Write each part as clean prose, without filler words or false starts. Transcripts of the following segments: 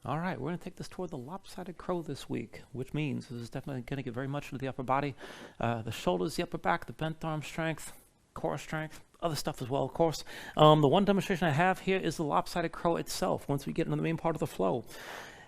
All right, we're going to take this toward the lopsided crow this week, which means this is definitely going to get very much into the upper body, the shoulders, the upper back, the bent arm strength, core strength, other stuff as well, of course. The one demonstration I have here is the lopsided crow itself. Once we get into the main part of the flow,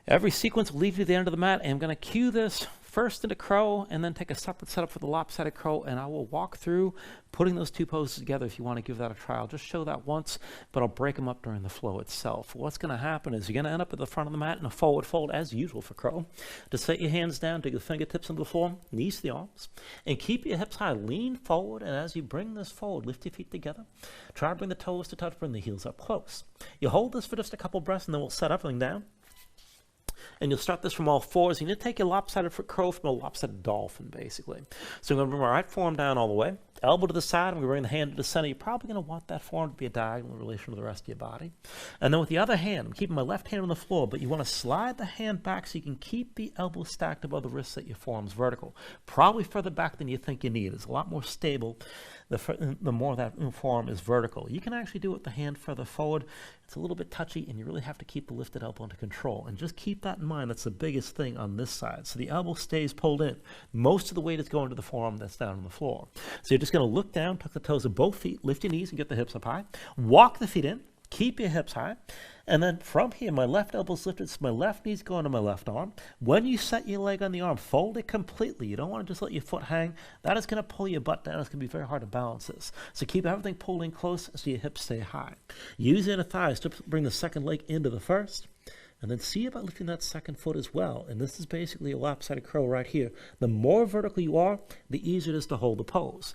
every sequence will lead you to the end of the mat, and I'm going to cue this first into crow and then take a separate setup for the lopsided crow, and I will walk through putting those two poses together if you want to give that a try. I'll just show that once, but I'll break them up during the flow itself. What's going to happen is you're going to end up at the front of the mat in a forward fold as usual for crow. Just set your hands down, dig the fingertips into the floor, knees to the arms, and keep your hips high. Lean forward, and as you bring this forward, lift your feet together. Try to bring the toes to touch, bring the heels up close. You hold this for just a couple breaths, and then we'll set everything down. And you'll start this from all fours. You need to take your lopsided crow from a lopsided dolphin, basically. So I'm going to bring my right forearm down all the way, elbow to the side. I'm going to bring the hand to the center. You're probably going to want that forearm to be a diagonal in relation to the rest of your body. And then with the other hand, I'm keeping my left hand on the floor, but you want to slide the hand back so you can keep the elbow stacked above the wrist, that your forearm's vertical. Probably further back than you think you need. It's a lot more stable the more that forearm is vertical. You can actually do it with the hand further forward. It's a little bit touchy, and you really have to keep the lifted elbow under control. And just keep that in mind. That's the biggest thing on this side. So the elbow stays pulled in. Most of the weight is going to the forearm that's down on the floor. So you're just going to look down, tuck the toes of both feet, lift your knees and get the hips up high. Walk the feet in. Keep your hips high. And then from here, my left elbow's lifted, so my left knee's going to my left arm. When you set your leg on the arm, fold it completely. You don't want to just let your foot hang. That is going to pull your butt down. It's going to be very hard to balance this. So keep everything pulled in close so your hips stay high. Use your inner thighs to bring the second leg into the first. And then see about lifting that second foot as well. And this is basically a lopsided crow right here. The more vertical you are, the easier it is to hold the pose.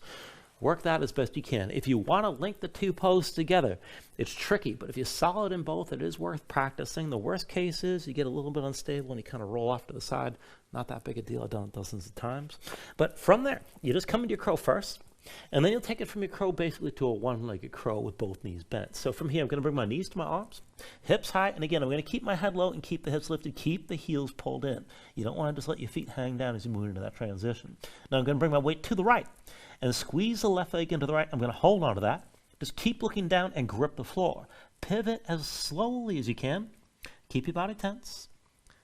Work that as best you can. If you want to link the two poses together, it's tricky, but if you're solid in both, it is worth practicing. The worst case is you get a little bit unstable and you kind of roll off to the side. Not that big a deal. I've done it dozens of times. But from there, you just come into your crow first, and then you'll take it from your crow basically to a one-legged crow with both knees bent. So from here, I'm going to bring my knees to my arms, hips high, and again, I'm going to keep my head low and keep the hips lifted, keep the heels pulled in. You don't want to just let your feet hang down as you move into that transition. Now I'm going to bring my weight to the right and squeeze the left leg into the right. I'm going to hold on to that. Just keep looking down and grip the floor. Pivot as slowly as you can. Keep your body tense.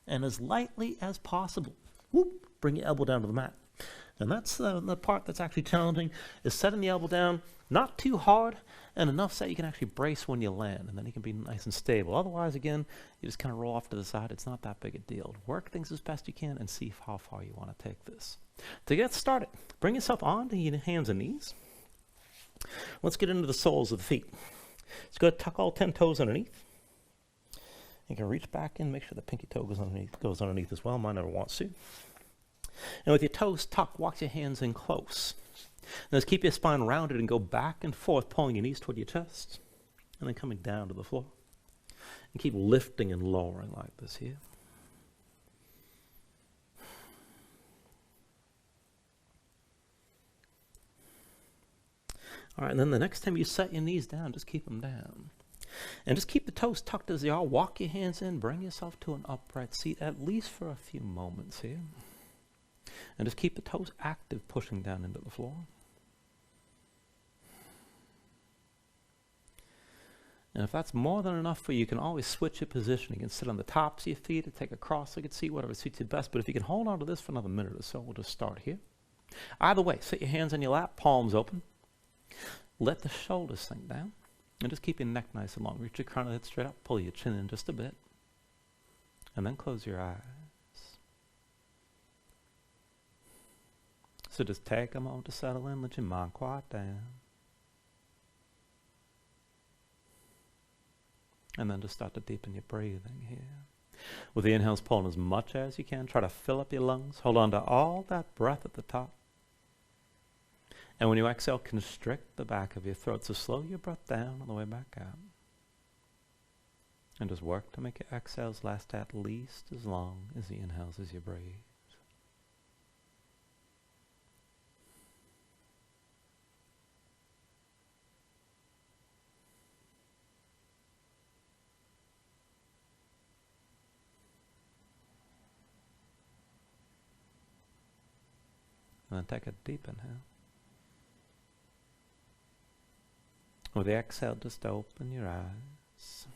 And as lightly as possible, whoop, bring your elbow down to the mat. And that's the part that's actually challenging, is setting the elbow down, not too hard, and enough so you can actually brace when you land, and then you can be nice and stable. Otherwise, again, you just kind of roll off to the side. It's not that big a deal. Work things as best you can and see how far you want to take this. To get started, bring yourself onto your hands and knees. Let's get into the soles of the feet. Just go ahead, tuck all 10 toes underneath. You can reach back in, make sure the pinky toe goes underneath as well. Mine never wants to. And with your toes tucked, walk your hands in close. Now just keep your spine rounded and go back and forth, pulling your knees toward your chest, and then coming down to the floor. And keep lifting and lowering like this here. All right, and then the next time you set your knees down, just keep them down. And just keep the toes tucked as they are. Walk your hands in. Bring yourself to an upright seat, at least for a few moments here. And just keep the toes active, pushing down into the floor. And if that's more than enough for you, you can always switch your position. You can sit on the tops of your feet or take a cross-legged seat, whatever suits you best. But if you can hold on to this for another minute or so, we'll just start here. Either way, sit your hands on your lap, palms open. Let the shoulders sink down. And just keep your neck nice and long. Reach your crown of the head straight up. Pull your chin in just a bit. And then close your eyes. So just take a moment to settle in. Let your mind quiet down. And then just start to deepen your breathing here. With the inhales, pull in as much as you can. Try to fill up your lungs. Hold on to all that breath at the top. And when you exhale, constrict the back of your throat. So slow your breath down on the way back out. And just work to make your exhales last at least as long as the inhales as you breathe. And then take a deep inhale. With the exhale, just open your eyes.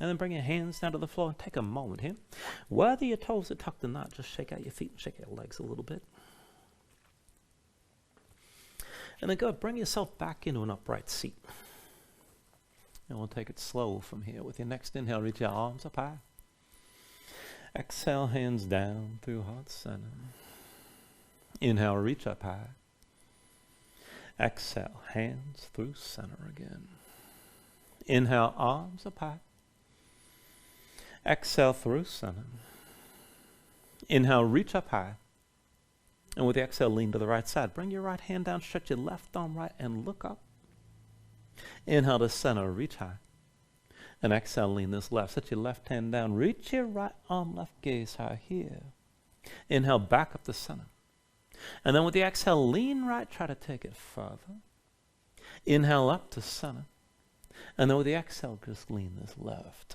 And then bring your hands down to the floor and take a moment here. Whether your toes are tucked or not, just shake out your feet and shake out your legs a little bit. And then go bring yourself back into an upright seat. And we'll take it slow from here. With your next inhale, reach your arms up high. Exhale, hands down through heart center. Inhale, reach up high. Exhale, hands through center again. Inhale, arms up high. Exhale through center. Inhale, reach up high. And with the exhale, lean to the right side. Bring your right hand down, stretch your left arm right, and look up. Inhale to center, reach high. And exhale, lean this left. Set your left hand down, reach your right arm, left gaze high here. Inhale, back up to center. And then with the exhale, lean right, try to take it further. Inhale up to center. And then with the exhale, just lean this left.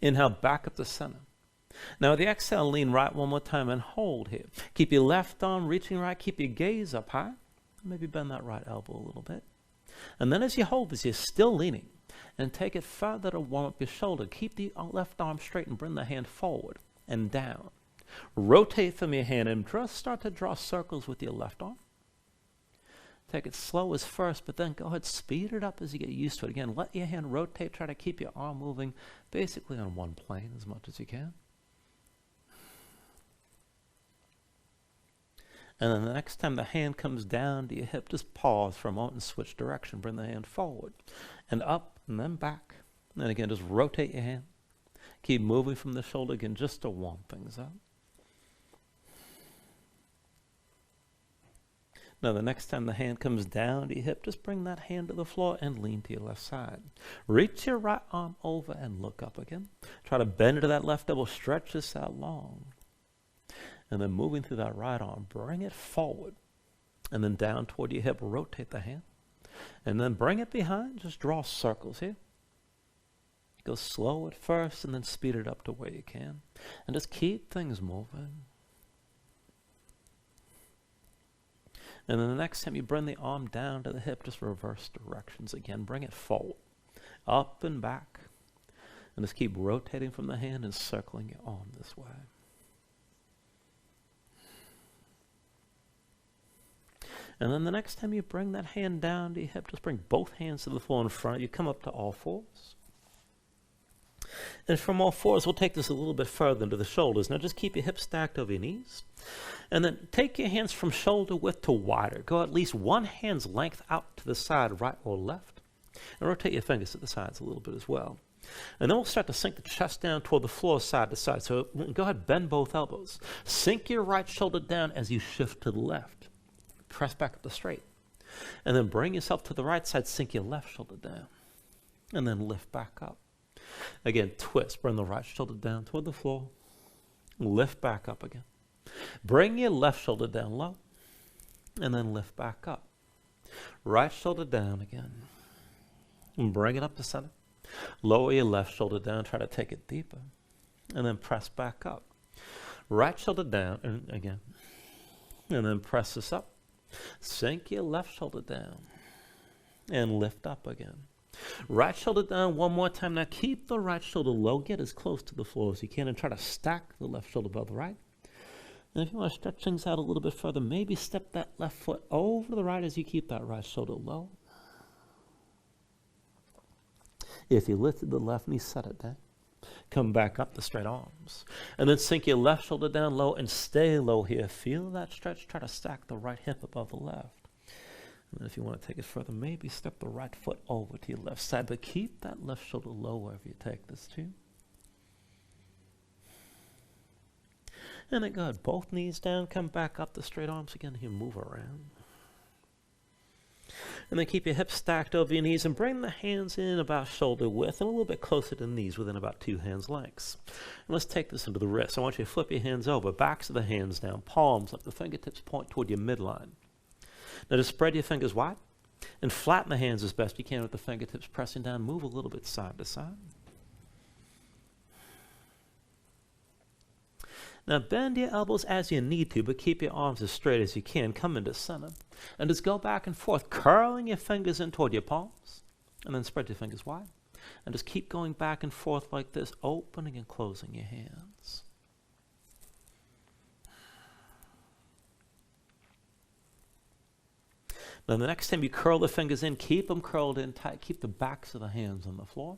Inhale, back up to center. Now with the exhale, lean right one more time and hold here. Keep your left arm reaching right. Keep your gaze up high. Maybe bend that right elbow a little bit. And then as you hold this, you're still leaning. And take it further to warm up your shoulder. Keep the left arm straight and bring the hand forward and down. Rotate from your hand and just start to draw circles with your left arm. Take it slow as first, but then go ahead, speed it up as you get used to it. Again, let your hand rotate. Try to keep your arm moving basically on one plane as much as you can. And then the next time the hand comes down to your hip, just pause for a moment and switch direction. Bring the hand forward and up and then back. And then again, just rotate your hand. Keep moving from the shoulder again just to warm things up. Now the next time the hand comes down to your hip, just bring that hand to the floor and lean to your left side. Reach your right arm over and look up again. Try to bend into that left elbow, stretch this out long. And then moving through that right arm, bring it forward. And then down toward your hip, rotate the hand. And then bring it behind, just draw circles here. Go slow at first and then speed it up to where you can. And just keep things moving. And then the next time you bring the arm down to the hip, just reverse directions again. Bring it forward, up and back. And just keep rotating from the hand and circling your arm this way. And then the next time you bring that hand down to your hip, just bring both hands to the floor in front. You come up to all fours. And from all fours, we'll take this a little bit further into the shoulders. Now just keep your hips stacked over your knees. And then take your hands from shoulder width to wider. Go at least one hand's length out to the side, right or left. And rotate your fingers to the sides a little bit as well. And then we'll start to sink the chest down toward the floor side to side. So go ahead, bend both elbows. Sink your right shoulder down as you shift to the left. Press back up to straight. And then bring yourself to the right side, sink your left shoulder down. And then lift back up. Again, twist, bring the right shoulder down toward the floor. Lift back up again. Bring your left shoulder down low. And then lift back up. Right shoulder down again. And bring it up to center. Lower your left shoulder down, try to take it deeper. And then press back up. Right shoulder down, and again. And then press this up. Sink your left shoulder down and lift up again. Right shoulder down one more time. Now keep the right shoulder low. Get as close to the floor as you can and try to stack the left shoulder above the right. And if you want to stretch things out a little bit further, maybe step that left foot over to the right as you keep that right shoulder low. If you lifted the left knee, set it down. Come back up to straight arms. And then sink your left shoulder down low and stay low here. Feel that stretch. Try to stack the right hip above the left. And then if you want to take it further, maybe step the right foot over to your left side. But keep that left shoulder low wherever you take this to. And then go ahead. Both knees down. Come back up to straight arms again. Here, move around. And then keep your hips stacked over your knees and bring the hands in about shoulder width and a little bit closer to the knees within about 2 hands lengths. And let's take this into the wrists. I want you to flip your hands over, backs of the hands down, palms up, the fingertips point toward your midline. Now just spread your fingers wide and flatten the hands as best you can with the fingertips pressing down. Move a little bit side to side. Now bend your elbows as you need to, but keep your arms as straight as you can. Come into center. And just go back and forth, curling your fingers in toward your palms. And then spread your fingers wide. And just keep going back and forth like this, opening and closing your hands. Then the next time you curl the fingers in, keep them curled in tight. Keep the backs of the hands on the floor.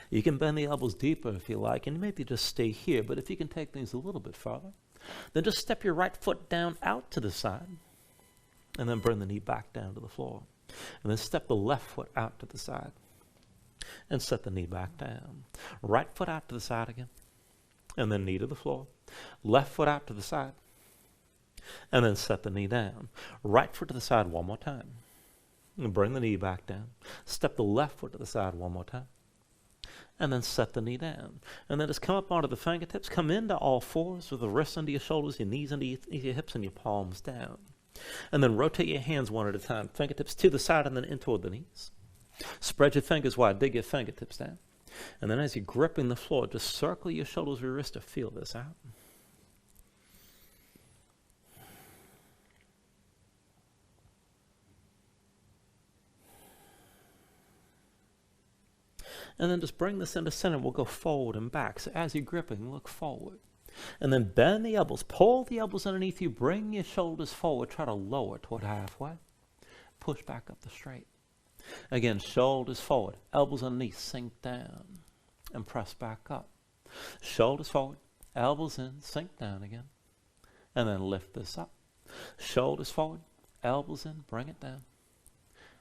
You can bend the elbows deeper if you like, and maybe just stay here. But if you can take things a little bit farther, then just step your right foot down out to the side, and then bring the knee back down to the floor. And then step the left foot out to the side, and set the knee back down. Right foot out to the side again, and then knee to the floor. Left foot out to the side, and then set the knee down. Right foot to the side one more time. And bring the knee back down. Step the left foot to the side one more time. And then set the knee down. And then just come up onto the fingertips. Come into all fours with the wrists under your shoulders, your knees under your hips, and your palms down. And then rotate your hands one at a time. Fingertips to the side and then in toward the knees. Spread your fingers wide. Dig your fingertips down. And then as you're gripping the floor, just circle your shoulders with your wrists to feel this out. And then just bring this into center. We'll go forward and back. So as you're gripping, look forward. And then bend the elbows. Pull the elbows underneath you. Bring your shoulders forward. Try to lower toward halfway. Push back up the straight. Again, shoulders forward. Elbows underneath. Sink down. And press back up. Shoulders forward. Elbows in. Sink down again. And then lift this up. Shoulders forward. Elbows in. Bring it down.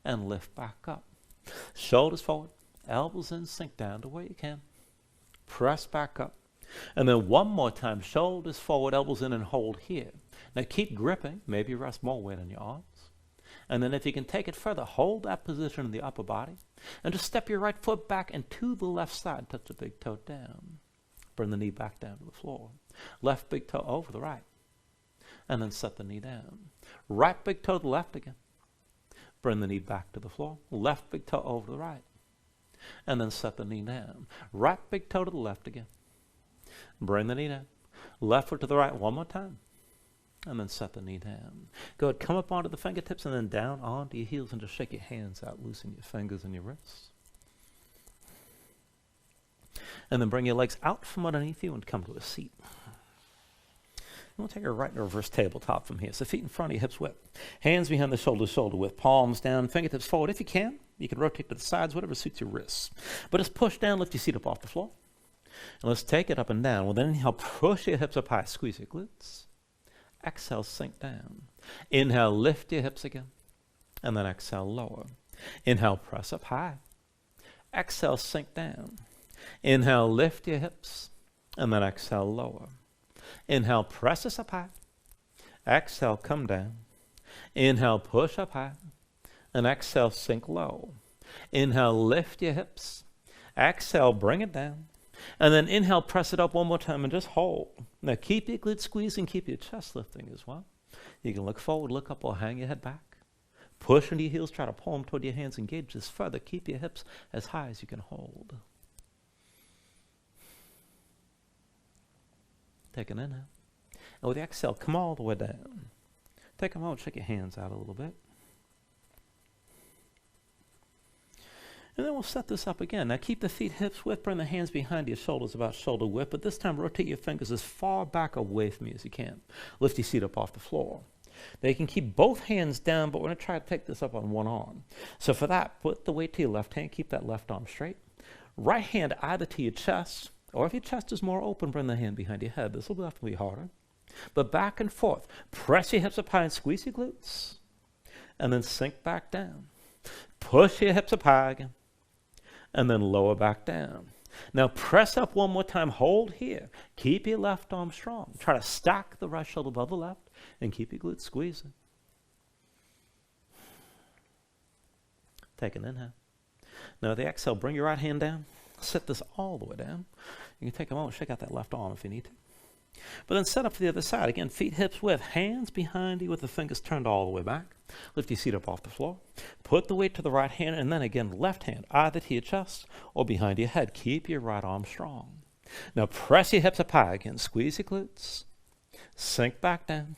And lift back up. Shoulders forward. Elbows in, sink down to where you can. Press back up. And then one more time, shoulders forward, elbows in, and hold here. Now keep gripping. Maybe rest more weight on your arms. And then if you can take it further, hold that position in the upper body. And just step your right foot back and to the left side. Touch the big toe down. Bring the knee back down to the floor. Left big toe over the right. And then set the knee down. Right big toe to the left again. Bring the knee back to the floor. Left big toe over the right. And then set the knee down. Right big toe to the left again. Bring the knee down. Left foot to the right one more time. And then set the knee down. Go ahead, come up onto the fingertips and then down onto your heels and just shake your hands out. Loosen your fingers and your wrists. And then bring your legs out from underneath you and come to a seat. We'll take her right in a reverse tabletop from here. So feet in front of you, hips width. Hands behind the shoulders, shoulder width. Palms down, fingertips forward. If you can, you can rotate to the sides, whatever suits your wrists. But just push down, lift your seat up off the floor. And let's take it up and down. Well, then inhale, push your hips up high. Squeeze your glutes. Exhale, sink down. Inhale, lift your hips again. And then exhale, lower. Inhale, press up high. Exhale, sink down. Inhale, lift your hips. And then exhale, lower. Inhale, press us up high. Exhale, come down. Inhale, push up high. And exhale, sink low. Inhale, lift your hips. Exhale, bring it down. And then inhale, press it up one more time and just hold. Now keep your glutes squeezed and keep your chest lifting as well. You can look forward, look up, or hang your head back. Push into your heels, try to pull them toward your hands, engage this further. Keep your hips as high as you can hold. Take an inhale. And with the exhale, come all the way down. Take a moment, shake your hands out a little bit. And then we'll set this up again. Now keep the feet hips width, bring the hands behind your shoulders about shoulder width, but this time rotate your fingers as far back away from you as you can. Lift your seat up off the floor. Now you can keep both hands down, but we're going to try to take this up on one arm. So for that, put the weight to your left hand, keep that left arm straight. Right hand either to your chest, or if your chest is more open, bring the hand behind your head. This will have to be harder. But back and forth. Press your hips up high and squeeze your glutes. And then sink back down. Push your hips up high again. And then lower back down. Now press up one more time. Hold here. Keep your left arm strong. Try to stack the right shoulder above the left. And keep your glutes squeezing. Take an inhale. Now the exhale, bring your right hand down. Set this all the way down. You can take a moment, shake out that left arm if you need to. But then set up for the other side. Again, feet hips width, hands behind you with the fingers turned all the way back. Lift your seat up off the floor. Put the weight to the right hand, and then again, left hand, either to your chest or behind your head. Keep your right arm strong. Now press your hips up high again. Squeeze your glutes. Sink back down.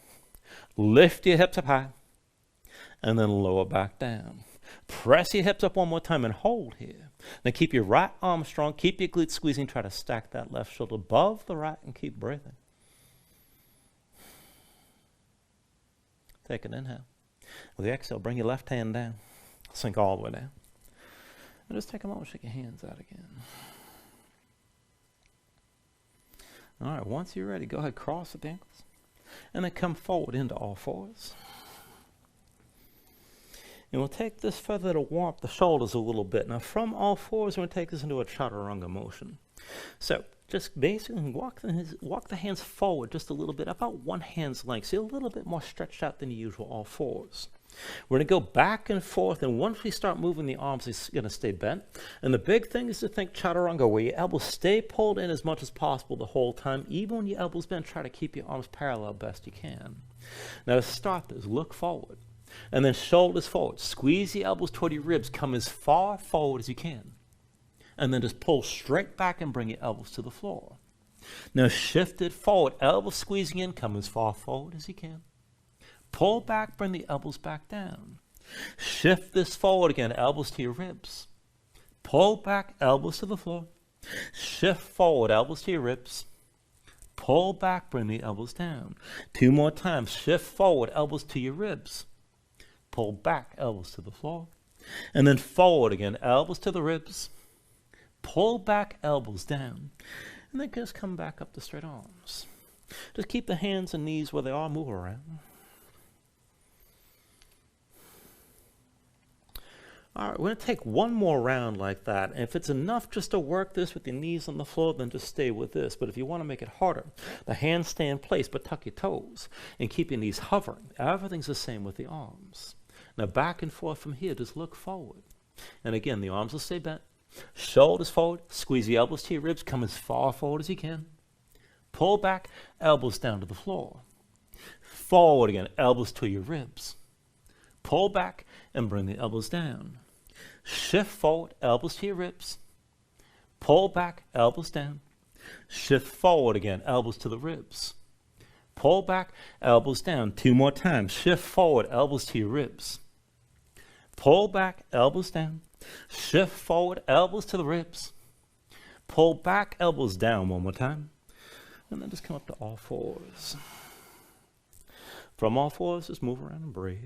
Lift your hips up high. And then lower back down. Press your hips up one more time and hold here. Now keep your right arm strong, keep your glutes squeezing, try to stack that left shoulder above the right and keep breathing. Take an inhale. With the exhale, bring your left hand down. Sink all the way down. And just take a moment, shake your hands out again. All right, once you're ready, go ahead, cross at the ankles. And then come forward into all fours. And we'll take this further to warm up the shoulders a little bit. Now from all fours, we're going to take this into a chaturanga motion. So just basically walk the hands forward just a little bit, about one hand's length. So you're a little bit more stretched out than usual, all fours. We're going to go back and forth, and once we start moving the arms, it's going to stay bent. And the big thing is to think chaturanga, where your elbows stay pulled in as much as possible the whole time. Even when your elbows bend, try to keep your arms parallel best you can. Now to start this, look forward, and then shoulders forward. Squeeze the elbows toward your ribs. Come as far forward as you can. And then just pull straight back and bring your elbows to the floor. Now shift it forward, elbows squeezing in, come as far forward as you can. Pull back, bring the elbows back down. Shift this forward again, elbows to your ribs. Pull back, elbows to the floor. Shift forward, elbows to your ribs. Pull back, bring the elbows down. 2 more times. Shift forward, elbows to your ribs. Pull back, elbows to the floor. And then forward again, elbows to the ribs. Pull back, elbows down. And then just come back up to straight arms. Just keep the hands and knees where they are, move around. All right, we're going to take one more round like that. And if it's enough just to work this with your knees on the floor, then just stay with this. But if you want to make it harder, the hands stay in place, but tuck your toes and keep your knees hovering. Everything's the same with the arms. Now back and forth from here, just look forward. And again, the arms will stay bent. Shoulders forward, squeeze the elbows to your ribs, come as far forward as you can. Pull back, elbows down to the floor. Forward again, elbows to your ribs. Pull back and bring the elbows down. Shift forward, elbows to your ribs. Pull back, elbows down. Shift forward again, elbows to the ribs. Pull back, elbows down. 2 more times. Shift forward, elbows to your ribs. Pull back, elbows down. Shift forward, elbows to the ribs. Pull back, elbows down 1 more time. And then just come up to all fours. From all fours, just move around and breathe.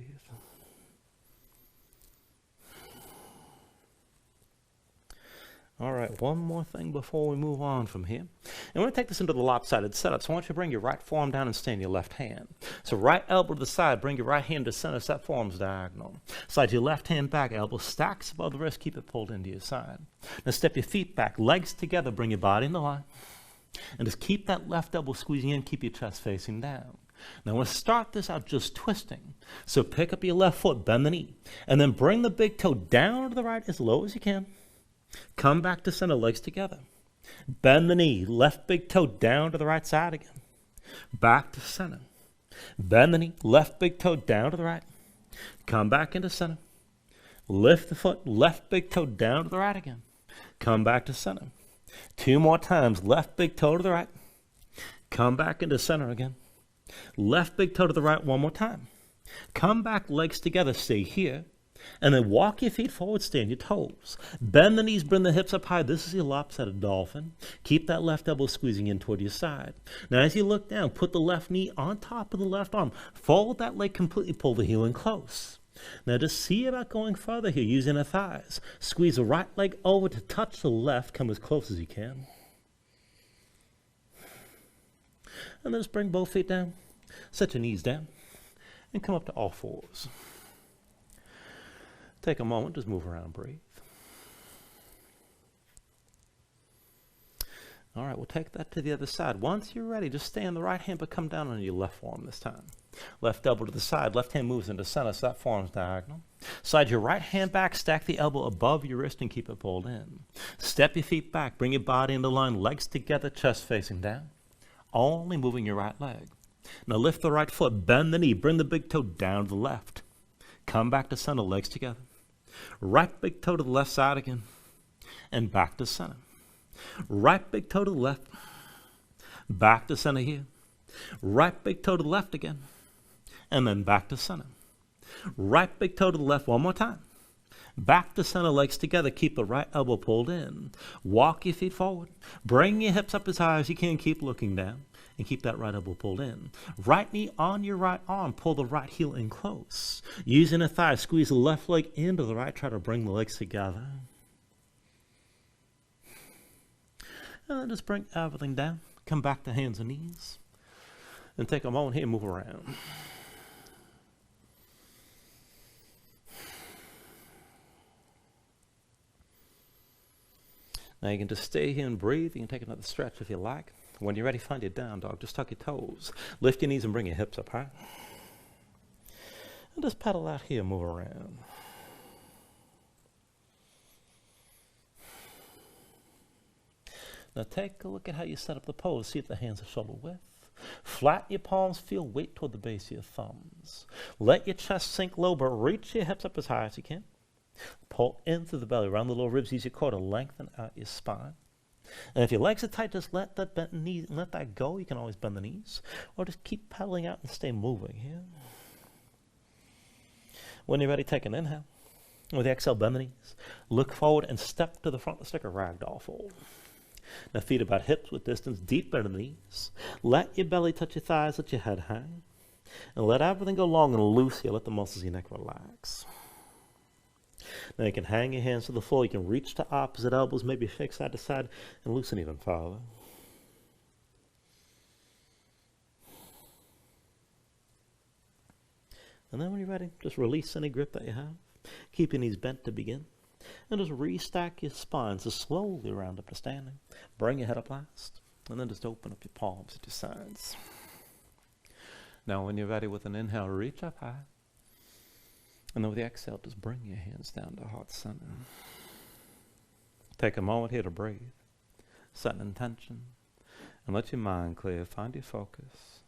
All right, one more thing before we move on from here. And we're going to take this into the lopsided setup. So I want you to bring your right forearm down and stand your left hand. So right elbow to the side, bring your right hand to center, so that forearm's diagonal. Slide your left hand back, elbow stacks above the wrist, keep it pulled into your side. Now step your feet back, legs together, bring your body into line. And just keep that left elbow squeezing in, keep your chest facing down. Now we'll start this out just twisting. So pick up your left foot, bend the knee, and then bring the big toe down to the right as low as you can. Come back to center, legs together. Bend the knee, left big toe down to the right side again. Back to center. Bend the knee, left big toe down to the right. Come back into center. Lift the foot, left big toe down to the right again. Come back to center. 2 more times, left big toe to the right. Come back into center again. Left big toe to the right 1 more time. Come back, legs together, stay here. And then walk your feet forward, stand your toes. Bend the knees, bring the hips up high. This is your lopsided dolphin. Keep that left elbow squeezing in toward your side. Now as you look down, put the left knee on top of the left arm. Fold that leg completely, pull the heel in close. Now just see about going further here, using the thighs. Squeeze the right leg over to touch the left, come as close as you can. And then just bring both feet down, set your knees down, and come up to all fours. Take a moment, just move around, breathe. All right, we'll take that to the other side. Once you're ready, just stay on the right hand, but come down on your left forearm this time. Left elbow to the side, left hand moves into center, so that forearm's diagonal. Slide your right hand back, stack the elbow above your wrist and keep it pulled in. Step your feet back, bring your body into line, legs together, chest facing down. Only moving your right leg. Now lift the right foot, bend the knee, bring the big toe down to the left. Come back to center, legs together. Right big toe to the left side again, and back to center. Right big toe to the left, back to center here. Right big toe to the left again, and then back to center. Right big toe to the left 1 more time. Back to center, legs together. Keep the right elbow pulled in. Walk your feet forward. Bring your hips up as high as you can. Keep looking down. And keep that right elbow pulled in. Right knee on your right arm. Pull the right heel in close. Using the thigh, squeeze the left leg into the right. Try to bring the legs together. And then just bring everything down. Come back to hands and knees. And take a moment here and move around. Now you can just stay here and breathe. You can take another stretch if you like. When you're ready, find your down dog. Just tuck your toes. Lift your knees and bring your hips up high. And just pedal out here and move around. Now take a look at how you set up the pose. See if the hands are shoulder width. Flatten your palms. Feel weight toward the base of your thumbs. Let your chest sink low, but reach your hips up as high as you can. Pull in through the belly, around the lower ribs. Use your core to lengthen out your spine. And if your legs are tight, just let that bend knee, let that go. You can always bend the knees, or just keep pedaling out and stay moving here. When you're ready, take an inhale. With the exhale, bend the knees. Look forward and step to the front. Let's take a ragdoll fold. Now feet about hips with distance deep into the knees. Let your belly touch your thighs. Let your head hang, and let everything go long and loose here. Let the muscles of your neck relax. Now you can hang your hands to the floor. You can reach to opposite elbows, maybe shake side to side, and loosen even farther. And then when you're ready, just release any grip that you have. Keep your knees bent to begin. And just restack your spine so slowly round up to standing. Bring your head up last. And then just open up your palms at your sides. Now when you're ready with an inhale, reach up high. And then with the exhale, just bring your hands down to heart center. Take a moment here to breathe. Set an intention. And let your mind clear. Find your focus.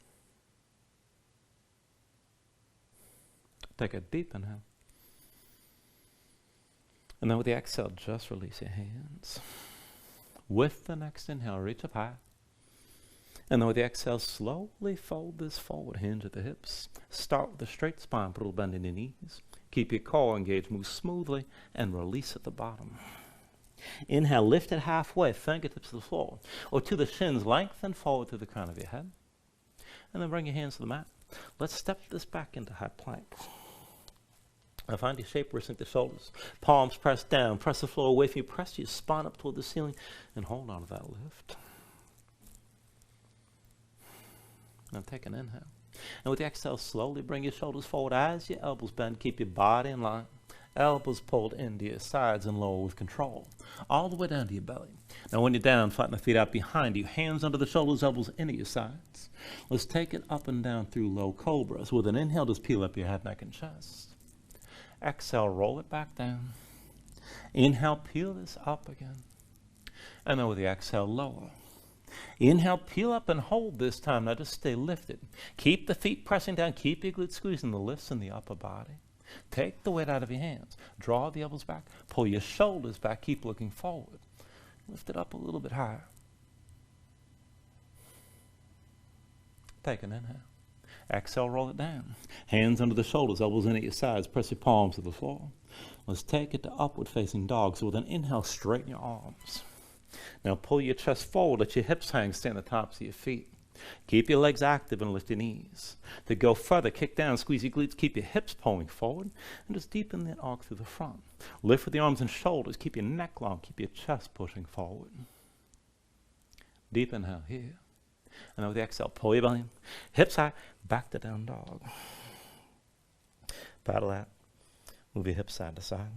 Take a deep inhale. And then with the exhale, just release your hands. With the next inhale, reach up high. And then with the exhale, slowly fold this forward, hinge at the hips. Start with a straight spine, put a little bend in your knees. Keep your core engaged, move smoothly, and release at the bottom. Inhale, lift it halfway, fingertips to the floor, or to the shins, lengthen forward to the crown of your head. And then bring your hands to the mat. Let's step this back into high plank. Now find your shape where you sink the shoulders. Palms press down, press the floor away from you, press your spine up toward the ceiling, and hold on to that lift. Now take an inhale. And with the exhale, slowly bring your shoulders forward as your elbows bend. Keep your body in line. Elbows pulled into your sides and lower with control. All the way down to your belly. Now when you're down, flatten the feet out behind you. Hands under the shoulders, elbows into your sides. Let's take it up and down through low cobra. So with an inhale, just peel up your head, neck, and chest. Exhale, roll it back down. Inhale, peel this up again. And then with the exhale, lower. Inhale, peel up and hold this time. Now just stay lifted. Keep the feet pressing down. Keep your glutes squeezing the lifts in the upper body. Take the weight out of your hands. Draw the elbows back. Pull your shoulders back. Keep looking forward. Lift it up a little bit higher. Take an inhale. Exhale, roll it down. Hands under the shoulders, elbows in at your sides. Press your palms to the floor. Let's take it to upward facing dog. So with an inhale, straighten your arms. Now pull your chest forward, let your hips hang, stay on the tops of your feet. Keep your legs active and lift your knees. To go further, kick down, squeeze your glutes, keep your hips pulling forward, and just deepen that arc through the front. Lift with the arms and shoulders, keep your neck long, keep your chest pushing forward. Deep inhale here. And then with the exhale, pull your belly in, hips high, back to down dog. Paddle out, move your hips side to side.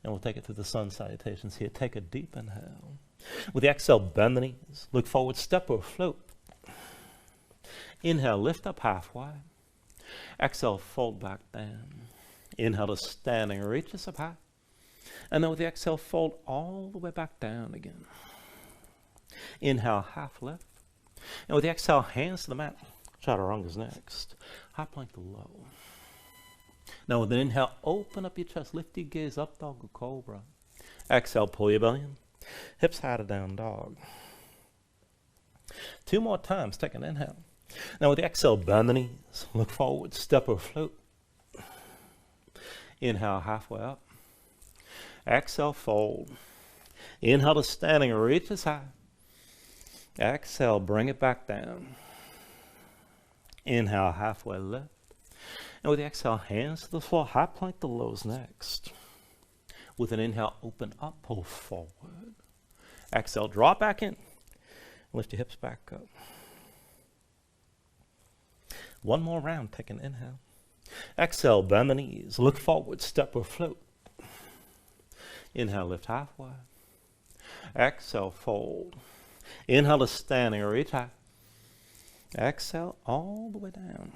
And we'll take it through the sun salutations here. Take a deep inhale. With the exhale, bend the knees. Look forward, step or float. Inhale, lift up halfway. Exhale, fold back down. Inhale to standing, reach us up high. And then with the exhale, fold all the way back down again. Inhale, half lift. And with the exhale, hands to the mat. Chaturanga's next. High plank to low. Now with an inhale, open up your chest, lift your gaze up, dog or cobra. Exhale, pull your belly in. Hips high to down dog. 2 more times, take an inhale. Now with the exhale, bend the knees. Look forward, step or float. Inhale, halfway up. Exhale, fold. Inhale to standing, reach as high. Exhale, bring it back down. Inhale, halfway lift. And with the exhale, hands to the floor, high plank the lows next. With an inhale, open up, pull forward. Exhale, draw back in. Lift your hips back up. One more round, take an inhale. Exhale, bend the knees, look forward, step or float. Inhale, lift halfway. Exhale, fold. Inhale to standing or reach high. Exhale, all the way down.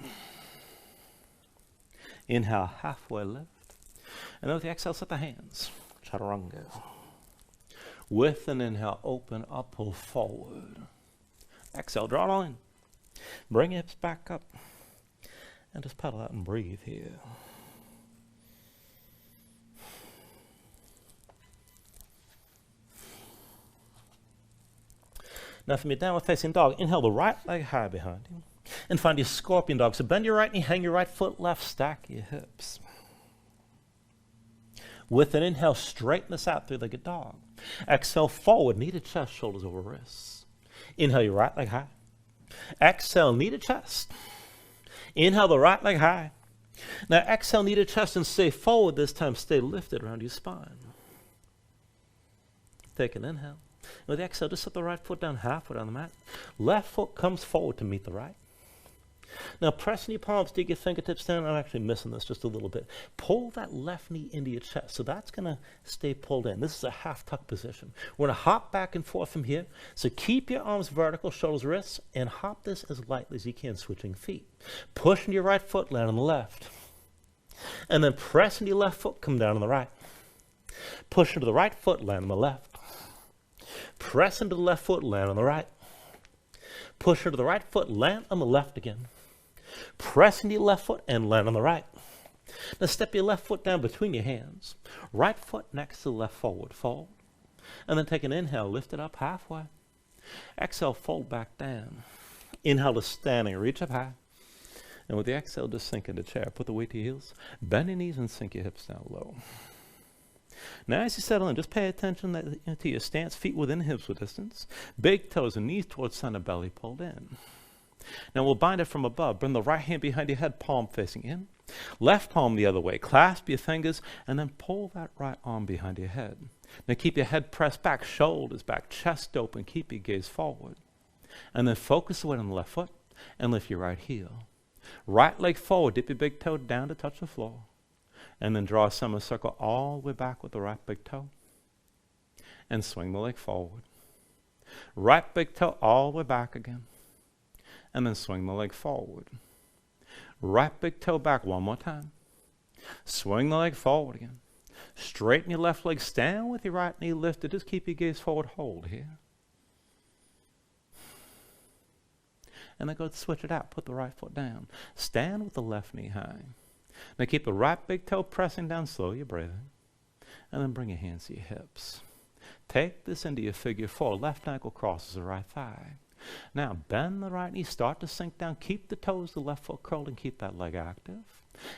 Inhale, halfway lift. And then with the exhale, set the hands. Chaturanga. With an inhale, open up, pull forward. Exhale, draw it all in. Bring your hips back up. And just pedal out and breathe here. Now from your downward facing dog, inhale the right leg high behind you. And find your scorpion dog. So bend your right knee, hang your right foot left, stack your hips. With an inhale, straighten this out, three-legged dog. Exhale, forward, knee to chest, shoulders over wrists. Inhale your right leg high. Exhale, knee to chest. Inhale the right leg high. Now exhale, knee to chest and stay forward this time. Stay lifted around your spine. Take an inhale. With the exhale, just set the right foot down halfway on the mat. Left foot comes forward to meet the right. Now pressing your palms, dig your fingertips down. I'm actually missing this just a little bit. Pull that left knee into your chest. So that's going to stay pulled in. This is a half tuck position. We're going to hop back and forth from here. So keep your arms vertical, shoulders, wrists, and hop this as lightly as you can, switching feet. Push into your right foot, land on the left. And then press into your left foot, come down on the right. Push into the right foot, land on the left. Press into the left foot, land on the right. Push into the right foot, land on the left again. Press into your left foot and land on the right. Now step your left foot down between your hands. Right foot next to the left forward, fold. And then take an inhale, lift it up halfway. Exhale, fold back down. Inhale to standing, reach up high. And with the exhale, just sink into chair. Put the weight to your heels. Bend your knees and sink your hips down low. Now as you settle in, just pay attention to your stance, feet within hips width distance. Big toes and knees towards center, belly pulled in. Now we'll bind it from above. Bring the right hand behind your head, palm facing in. Left palm the other way. Clasp your fingers and then pull that right arm behind your head. Now keep your head pressed back, shoulders back, chest open. Keep your gaze forward. And then focus the weight on the left foot and lift your right heel. Right leg forward, dip your big toe down to touch the floor. And then draw a semicircle all the way back with the right big toe. And swing the leg forward. Right big toe all the way back again. And then swing the leg forward. Right big toe back one more time. Swing the leg forward again. Straighten your left leg. Stand with your right knee lifted. Just keep your gaze forward. Hold here. And then go switch it out. Put the right foot down. Stand with the left knee high. Now keep the right big toe pressing down. Slow your breathing. And then bring your hands to your hips. Take this into your figure four. Left ankle crosses the right thigh. Now bend the right knee, start to sink down, keep the toes, the left foot curled, and keep that leg active.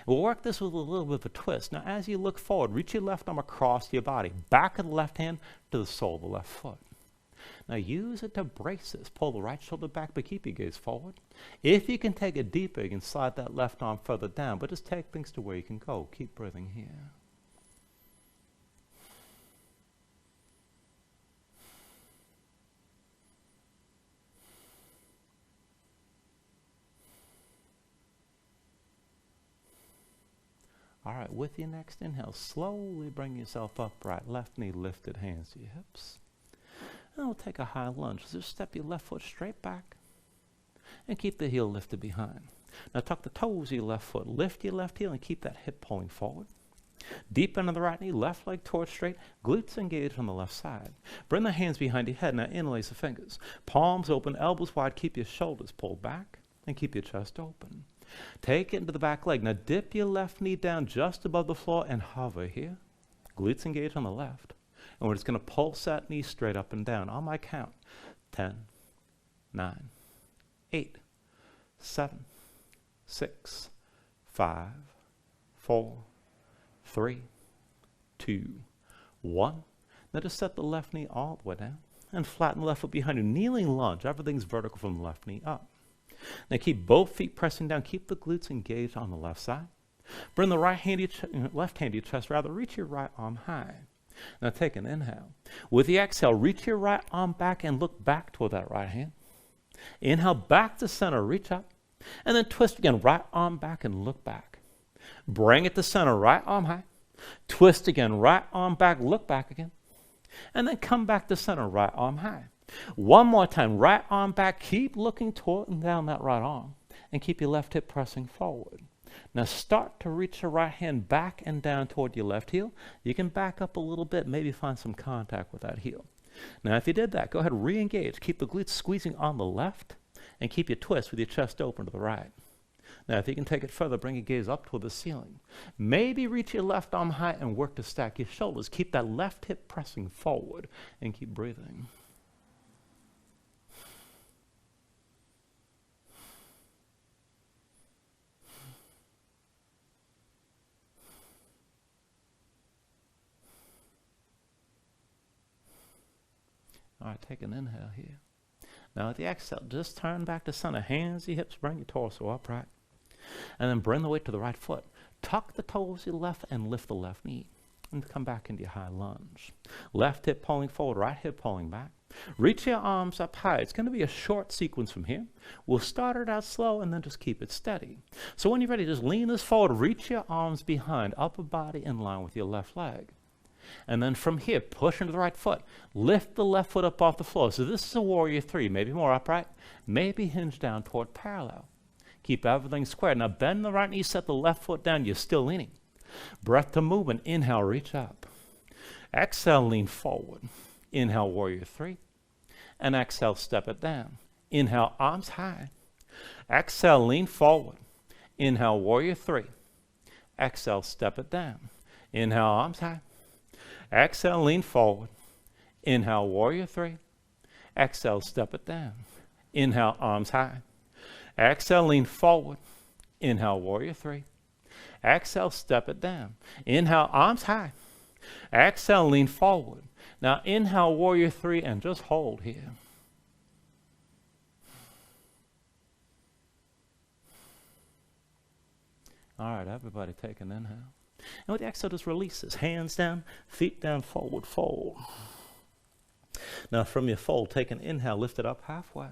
We'll work this with a little bit of a twist. Now as you look forward, reach your left arm across your body, back of the left hand to the sole of the left foot. Now use it to brace this. Pull the right shoulder back, but keep your gaze forward. If you can take it deeper, you can slide that left arm further down, but just take things to where you can go. Keep breathing here. All right, with your next inhale, slowly bring yourself upright. Left knee lifted, hands to your hips. And we'll take a high lunge. Just step your left foot straight back and keep the heel lifted behind. Now tuck the toes of your left foot. Lift your left heel and keep that hip pulling forward. Deep into the right knee, left leg towards straight, glutes engaged on the left side. Bring the hands behind your head. Now interlace the fingers. Palms open, elbows wide. Keep your shoulders pulled back and keep your chest open. Take it into the back leg. Now dip your left knee down just above the floor and hover here. Glutes engaged on the left. And we're just going to pulse that knee straight up and down. On my count, 10, 9, 8, 7, 6, 5, 4, 3, 2, 1. Now just set the left knee all the way down and flatten the left foot behind you. Kneeling lunge. Everything's vertical from the left knee up. Now keep both feet pressing down. Keep the glutes engaged on the left side. Bring the left hand to your chest. Reach your right arm high. Now take an inhale. With the exhale, reach your right arm back and look back toward that right hand. Inhale back to center. Reach up. And then twist again. Right arm back and look back. Bring it to center. Right arm high. Twist again. Right arm back. Look back again. And then come back to center. Right arm high. One more time. Right arm back. Keep looking toward and down that right arm. And keep your left hip pressing forward. Now start to reach your right hand back and down toward your left heel. You can back up a little bit, maybe find some contact with that heel. Now if you did that, go ahead and re-engage. Keep the glutes squeezing on the left and keep your twist with your chest open to the right. Now if you can take it further, bring your gaze up toward the ceiling. Maybe reach your left arm high and work to stack your shoulders. Keep that left hip pressing forward and keep breathing. All right, take an inhale here. Now at the exhale, just turn back to center. Hands to your hips, bring your torso upright. And then bring the weight to the right foot. Tuck the toes to the left and lift the left knee. And come back into your high lunge. Left hip pulling forward, right hip pulling back. Reach your arms up high. It's going to be a short sequence from here. We'll start it out slow and then just keep it steady. So when you're ready, just lean this forward. Reach your arms behind, upper body in line with your left leg. And then from here, push into the right foot. Lift the left foot up off the floor. So this is a warrior 3, maybe more upright, maybe hinge down toward parallel. Keep everything square. Now bend the right knee, set the left foot down. You're still leaning. Breath to movement. Inhale, reach up. Exhale, lean forward. Inhale, warrior 3. And exhale, step it down. Inhale, arms high. Exhale, lean forward. Inhale, warrior 3. Exhale, step it down. Inhale, arms high. Exhale, lean forward. Inhale, warrior 3. Exhale, step it down. Inhale, arms high. Exhale, lean forward. Inhale, warrior 3. Exhale, step it down. Inhale, arms high. Exhale, lean forward. Now inhale, warrior 3, and just hold here. All right, everybody take an inhale. And with the exhale, just release this. Hands down, feet down, forward, fold. Now from your fold, take an inhale, lift it up halfway.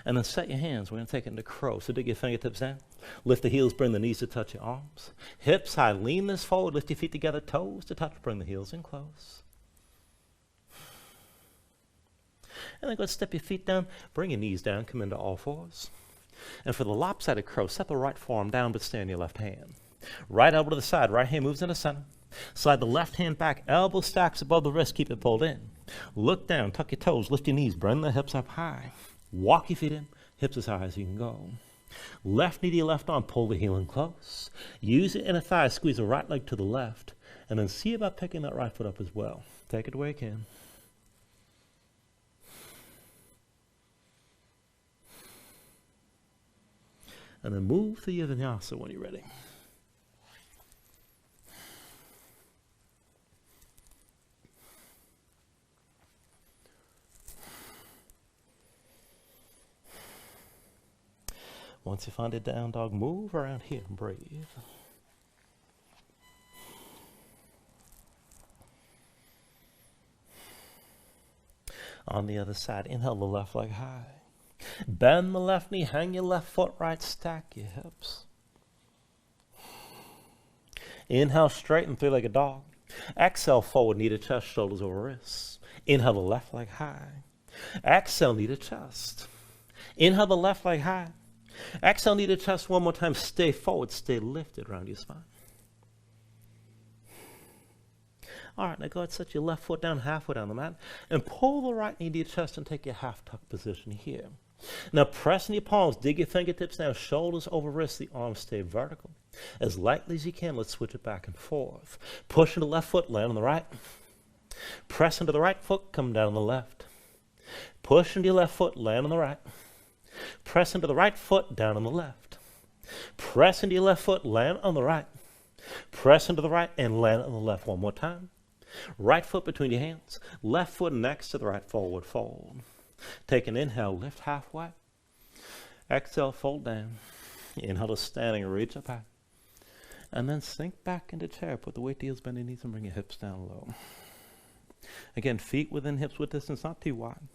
And then set your hands. We're going to take it into crow. So dig your fingertips down. Lift the heels, bring the knees to touch your arms. Hips high, lean this forward, lift your feet together, toes to touch, bring the heels in close. And then go ahead and step your feet down, bring your knees down, come into all fours. And for the lopsided crow, set the right forearm down, but stay on your left hand. Right elbow to the side, right hand moves into center. Slide the left hand back, elbow stacks above the wrist, keep it pulled in. Look down, tuck your toes, lift your knees, bring the hips up high. Walk your feet in, hips as high as you can go. Left knee to your left arm, pull the heel in close. Use your inner thigh, squeeze the right leg to the left, and then see about picking that right foot up as well. Take it where you can. And then move to your Vinyasa when you're ready. Once you find it down dog, move around here and breathe. On the other side, inhale the left leg high. Bend the left knee, hang your left foot right, stack your hips. Inhale, straighten three-legged dog. Exhale, forward, knee to chest, shoulders over wrists. Inhale the left leg high. Exhale, knee to chest. Inhale the left leg high. Exhale, knee to chest one more time. Stay forward, stay lifted around your spine. All right, now go ahead and set your left foot down halfway down the mat and pull the right knee to your chest and take your half tuck position here. Now press in your palms, dig your fingertips down, shoulders over wrists, the arms stay vertical. As lightly as you can, let's switch it back and forth. Push into the left foot, land on the right. Press into the right foot, come down on the left. Push into your left foot, land on the right. press into the right foot, down on the left. Press into your left foot, land on the right. Press into the right and land on the left. One more time. Right foot between your hands. Left foot next to the right, forward fold. Take an inhale, lift halfway. Exhale, fold down. Inhale to standing, reach up high. And then sink back into chair. Put the weight to heels, bend your knees, and bring your hips down low. Again, feet within hips width distance, not too wide.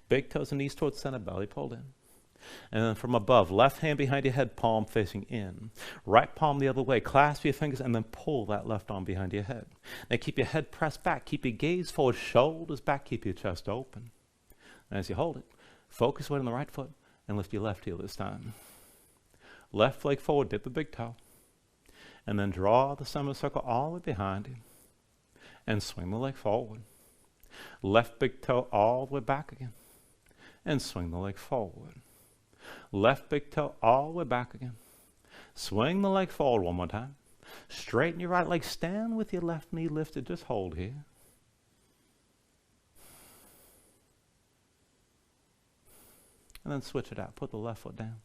Big toes and knees towards center, belly pulled in. And then from above, left hand behind your head, palm facing in. Right palm the other way. Clasp your fingers and then pull that left arm behind your head. Now keep your head pressed back. Keep your gaze forward, shoulders back. Keep your chest open. And as you hold it, focus weight on the right foot and lift your left heel this time. Left leg forward, dip the big toe. And then draw the semicircle all the way behind you. And swing the leg forward. Left big toe all the way back again. And swing the leg forward. Left big toe all the way back again. Swing the leg forward one more time. Straighten your right leg. Stand with your left knee lifted. Just hold here. And then switch it out. Put the left foot down.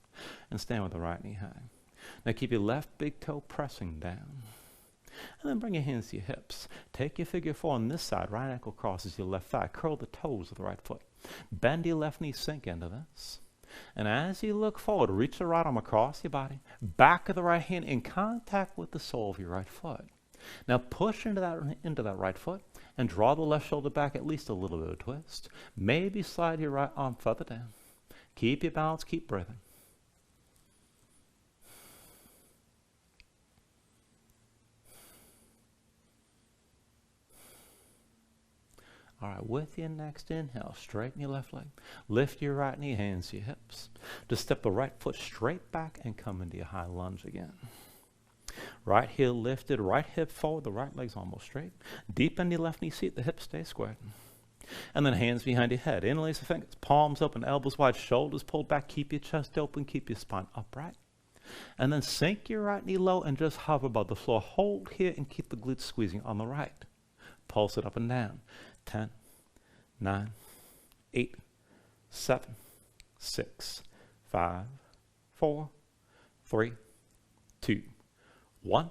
And stand with the right knee high. Now keep your left big toe pressing down. And then bring your hands to your hips. Take your figure four on this side. Right ankle crosses your left thigh. Curl the toes of the right foot. Bend your left knee, sink into this. And as you look forward, reach the right arm across your body. Back of the right hand in contact with the sole of your right foot. Now push into that right foot and draw the left shoulder back, at least a little bit of twist. Maybe slide your right arm further down. Keep your balance, keep breathing. All right, with your next inhale, straighten your left leg. Lift your right knee, hands to your hips. Just step the right foot straight back and come into your high lunge again. Right heel lifted, right hip forward, the right leg's almost straight. Deep into your left knee seat, the hips stay squared. And then hands behind your head. Interlace the fingers, palms open, elbows wide, shoulders pulled back. Keep your chest open, keep your spine upright. And then sink your right knee low and just hover above the floor. Hold here and keep the glutes squeezing on the right. Pulse it up and down. 10, 9, 8, 7, 6, 5, 4, 3, 2, 1.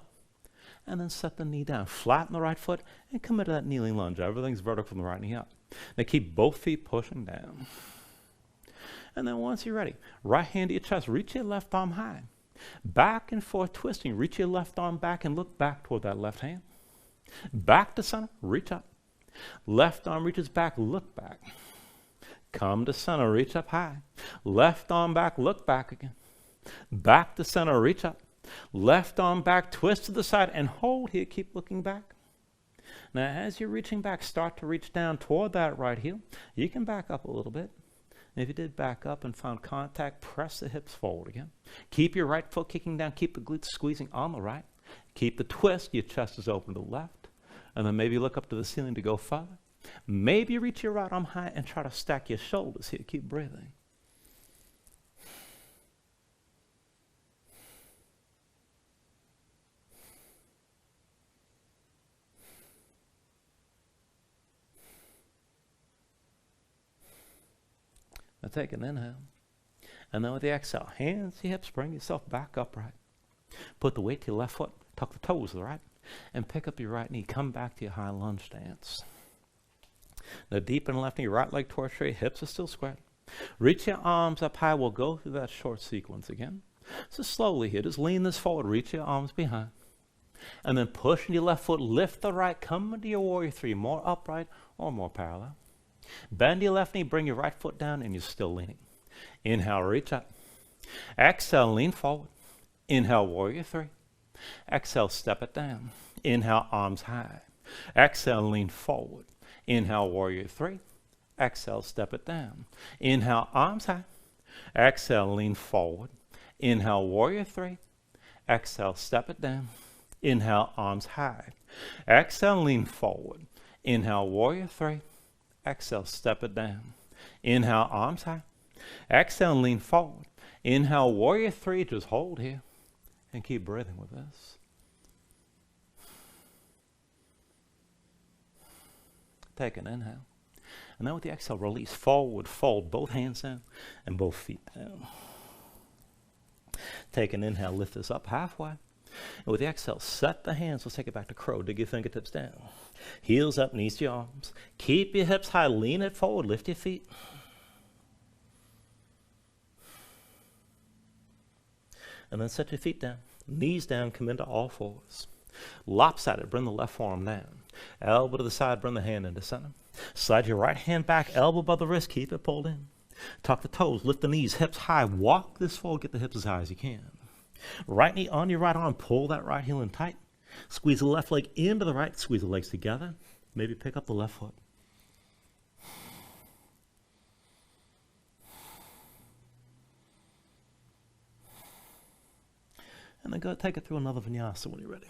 And then set the knee down. Flatten the right foot and come into that kneeling lunge. Everything's vertical from the right knee up. Now keep both feet pushing down. And then once you're ready, right hand to your chest. Reach your left arm high. Back and forth twisting. Reach your left arm back and look back toward that left hand. Back to center. Reach up. Left arm reaches back, look back. Come to center, reach up high. Left arm back, look back again. Back to center, reach up. Left arm back, twist to the side, and hold here, keep looking back. Now, as you're reaching back, start to reach down toward that right heel. You can back up a little bit. And if you did back up and found contact, press the hips forward again. Keep your right foot kicking down, keep the glutes squeezing on the right. Keep the twist, your chest is open to the left. And then maybe look up to the ceiling to go further. Maybe reach your right arm high and try to stack your shoulders here. Keep breathing. Now take an inhale. And then with the exhale, hands to hips, bring yourself back upright. Put the weight to your left foot. Tuck the toes to the right. And pick up your right knee. Come back to your high lunge stance. Now deep in the left knee, right leg towards straight, hips are still squared. Reach your arms up high. We'll go through that short sequence again. So slowly here, just lean this forward. Reach your arms behind. And then push into your left foot. Lift the right. Come into your warrior three. More upright or more parallel. Bend your left knee. Bring your right foot down and you're still leaning. Inhale, reach up. Exhale, lean forward. Inhale, warrior three. Exhale, step it down. Inhale, arms high. Exhale, lean forward. Inhale, warrior three. Exhale, step it down. Inhale, arms high. Exhale, lean forward. Inhale, warrior three. Exhale, step it down. Inhale, arms high. Exhale, lean forward. Inhale, warrior three. Exhale, step it down. Inhale, arms high. Exhale, lean forward. Inhale, warrior three. Just hold here. And keep breathing with this. Take an inhale. And then with the exhale, release forward, fold both hands down and both feet down. take an inhale, lift this up halfway. And with the exhale, set the hands. Let's take it back to crow. Dig your fingertips down. Heels up, knees to your arms. Keep your hips high, lean it forward, lift your feet. And then set your feet down. Knees down, come into all fours. Lop-sided, bring the left forearm down. Elbow to the side, bring the hand into center. Slide your right hand back, elbow above the wrist, keep it pulled in. Tuck the toes, lift the knees, hips high. Walk this forward, get the hips as high as you can. Right knee on your right arm, pull that right heel in tight. Squeeze the left leg into the right, squeeze the legs together. Maybe pick up the left foot. And then go take it through another vinyasa when you're ready.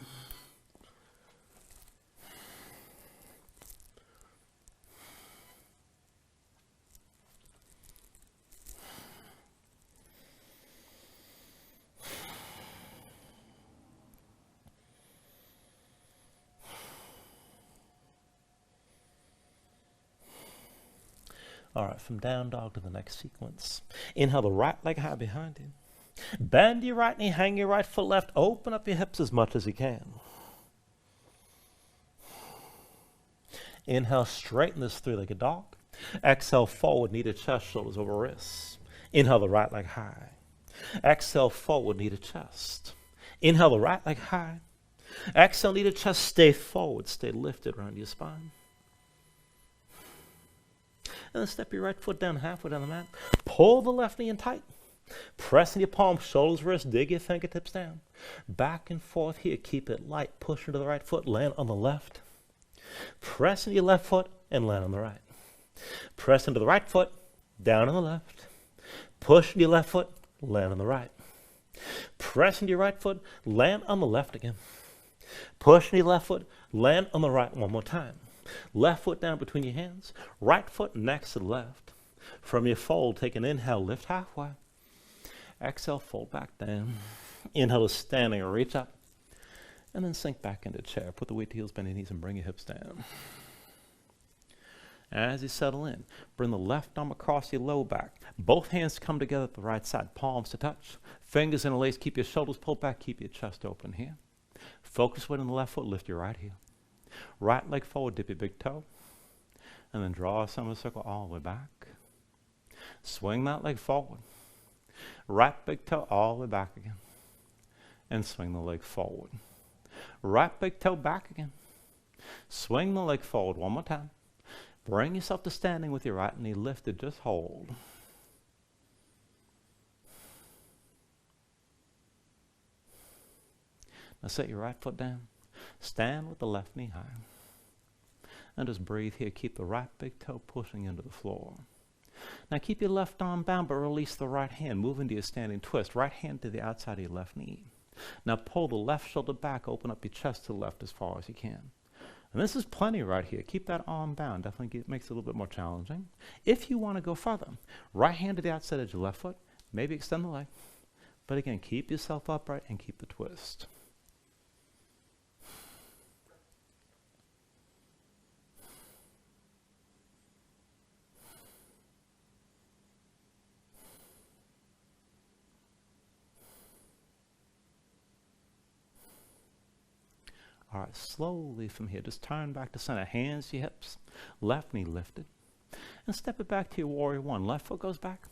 All right, from down dog to the next sequence. Inhale the right leg high behind you. Bend your right knee, hang your right foot left. Open up your hips as much as you can. Inhale, straighten this three-legged dog. Exhale, forward, knee to chest, shoulders over wrists. Inhale the right leg high. Exhale, forward, knee to chest. Inhale the right leg high. Exhale, knee to chest, stay forward, stay lifted around your spine. And then step your right foot down halfway down the mat. Pull the left knee in tight. Press in your palms, shoulders, wrists, dig your fingertips down. Back and forth here, keep it light. Push into the right foot, land on the left. Press into your left foot and land on the right. Press into the right foot, down on the left. Push into your left foot, land on the right. Press into your right foot, land on the left again. Push into your left foot, land on the right one more time. Left foot down between your hands, right foot next to the left. From your fold, take an inhale, lift halfway. Exhale, fold back down. Inhale to standing, reach up. And then sink back into chair. Put the weight to heels, bend your knees, and bring your hips down. As you settle in, bring the left arm across your low back. Both hands come together at the right side, palms to touch. Fingers interlaced, keep your shoulders pulled back, keep your chest open here. Focus weight on the left foot, lift your right heel. Right leg forward, dip your big toe. And then draw a semicircle all the way back. Swing that leg forward. Right big toe all the way back again. And swing the leg forward. Right big toe back again. Swing the leg forward one more time. Bring yourself to standing with your right knee lifted. Just hold. Now set your right foot down. Stand with the left knee high. And just breathe here. Keep the right big toe pushing into the floor. Now keep your left arm bound, but release the right hand. Move into your standing twist. Right hand to the outside of your left knee. Now pull the left shoulder back. Open up your chest to the left as far as you can. And this is plenty right here. Keep that arm bound. Definitely makes it a little bit more challenging. If you want to go further, right hand to the outside of your left foot. Maybe extend the leg. But again, keep yourself upright and keep the twist. All right, slowly from here, just turn back to center. Hands to your hips, left knee lifted. And step it back to your warrior one. Left foot goes back.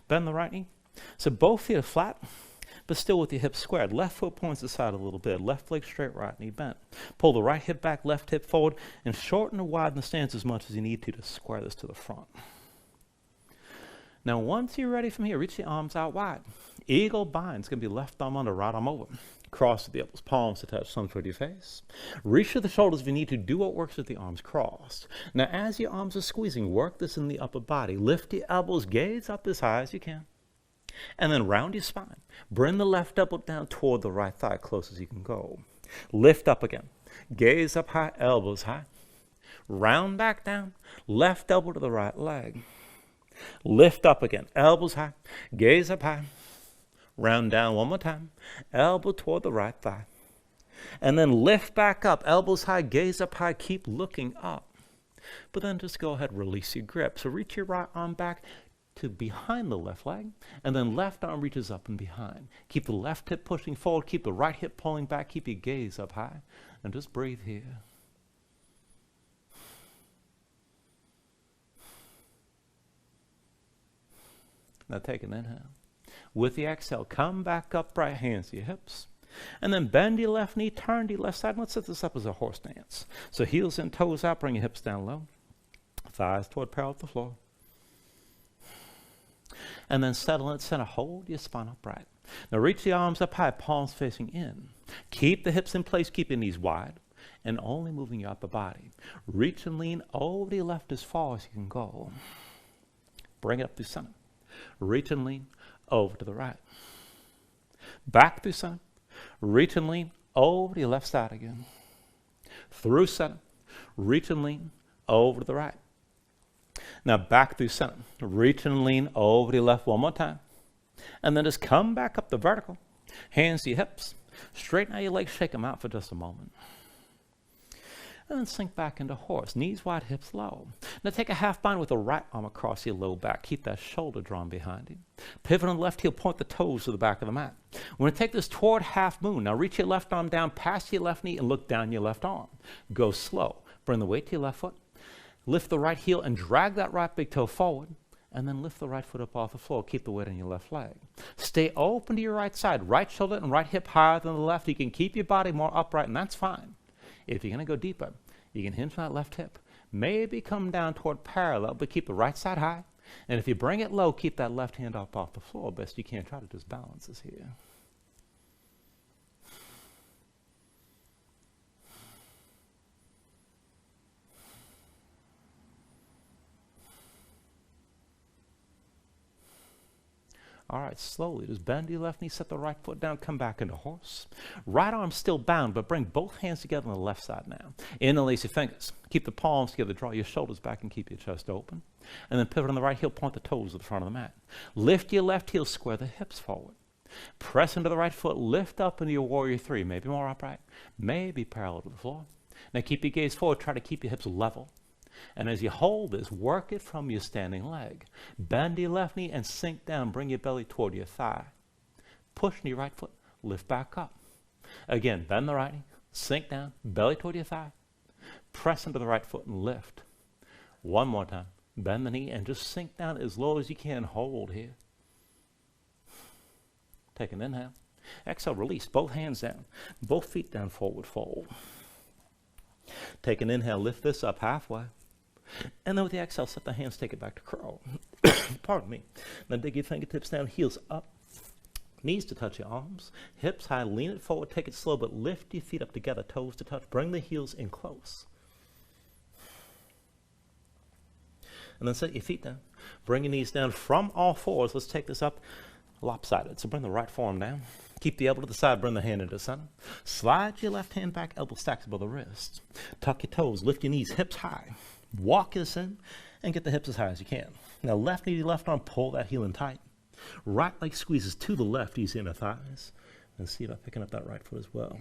Bend the right knee. So both feet are flat, but still with your hips squared. Left foot points to the side a little bit. Left leg straight, right knee bent. Pull the right hip back, left hip forward, and shorten or widen the stance as much as you need to square this to the front. Now, once you're ready from here, reach your arms out wide. Eagle bind. It's going to be left arm under, right arm over. Cross with the elbows, palms to touch, thumbs toward your face. Reach to the shoulders if you need to. Do what works with the arms crossed. Now, as your arms are squeezing, work this in the upper body. Lift your elbows, gaze up as high as you can. And then round your spine. Bring the left elbow down toward the right thigh, close as you can go. Lift up again. Gaze up high, elbows high. Round back down. Left elbow to the right leg. Lift up again, elbows high. Gaze up high. Round down one more time. Elbow toward the right thigh. And then lift back up. Elbows high, gaze up high. Keep looking up. But then just go ahead and release your grip. So reach your right arm back. to behind the left leg, and then left arm reaches up and behind. Keep the left hip pushing forward, keep the right hip pulling back, keep your gaze up high, and just breathe here. Now take an inhale. With the exhale, come back up, right hands to your hips. And then bend your left knee, turn to your left side. And let's set this up as a horse dance. So heels in, toes out, bring your hips down low. Thighs toward parallel with the floor. And then settle in center. Hold your spine upright. Now reach the arms up high, palms facing in. Keep the hips in place, keep your knees wide. And only moving your upper body. Reach and lean over to your left as far as you can go. Bring it up through center. Reach and lean over to the right. Back through center. Reach and lean over to your left side again. Through center. Reach and lean over to the right. Now back through center. Reach and lean over to your left one more time. And then just come back up the vertical. Hands to your hips. Straighten out your legs. Shake them out for just a moment. And then sink back into horse. Knees wide, hips low. Now take a half bind with the right arm across your low back. Keep that shoulder drawn behind you. Pivot on the left heel, point the toes to the back of the mat. We're going to take this toward half moon. Now reach your left arm down past your left knee and look down your left arm. Go slow. Bring the weight to your left foot. Lift the right heel and drag that right big toe forward. And then lift the right foot up off the floor. Keep the weight on your left leg. Stay open to your right side. Right shoulder and right hip higher than the left. You can keep your body more upright, and that's fine. If you're going to go deeper, you can hinge on that left hip. Maybe come down toward parallel, but keep the right side high. And if you bring it low, keep that left hand up off the floor. Best you can. Try to just balance this here. All right, slowly, just bend your left knee, set the right foot down, come back into horse. Right arm still bound, but bring both hands together on the left side now. Interlace your fingers. Keep the palms together, draw your shoulders back and keep your chest open. And then pivot on the right heel, point the toes to the front of the mat. Lift your left heel, square the hips forward. Press into the right foot, lift up into your warrior three, maybe more upright, maybe parallel to the floor. Now keep your gaze forward, try to keep your hips level. And as you hold this, work it from your standing leg. Bend your left knee and sink down. Bring your belly toward your thigh. Push into your right foot. Lift back up. Again, bend the right knee. Sink down. Belly toward your thigh. Press into the right foot and lift. One more time. Bend the knee and just sink down as low as you can. Hold here. Take an inhale. Exhale, release. Both hands down. Both feet down, forward fold. Take an inhale. Lift this up halfway. And then with the exhale, set the hands, take it back to crow. Pardon me. Now dig your fingertips down, heels up. Knees to touch your arms. Hips high, lean it forward, take it slow, but lift your feet up together, toes to touch. Bring the heels in close. And then set your feet down. Bring your knees down from all fours. Let's take this up lopsided. So bring the right forearm down. Keep the elbow to the side, bring the hand into the center. Slide your left hand back, elbow stacks above the wrist. Tuck your toes, lift your knees, hips high. Walk this in and get the hips as high as you can. Now left knee to left arm, pull that heel in tight. Right leg squeezes to the left, easy inner thighs. And see about picking up that right foot as well.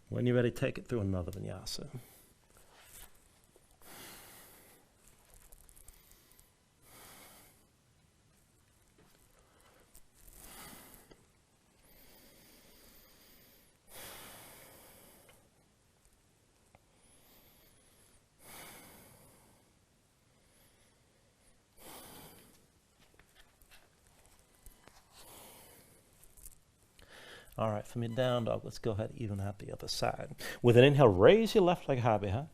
When you're ready, take it through another vinyasa. All right, from your down dog, let's go ahead and even out the other side. With an inhale, raise your left leg high behind.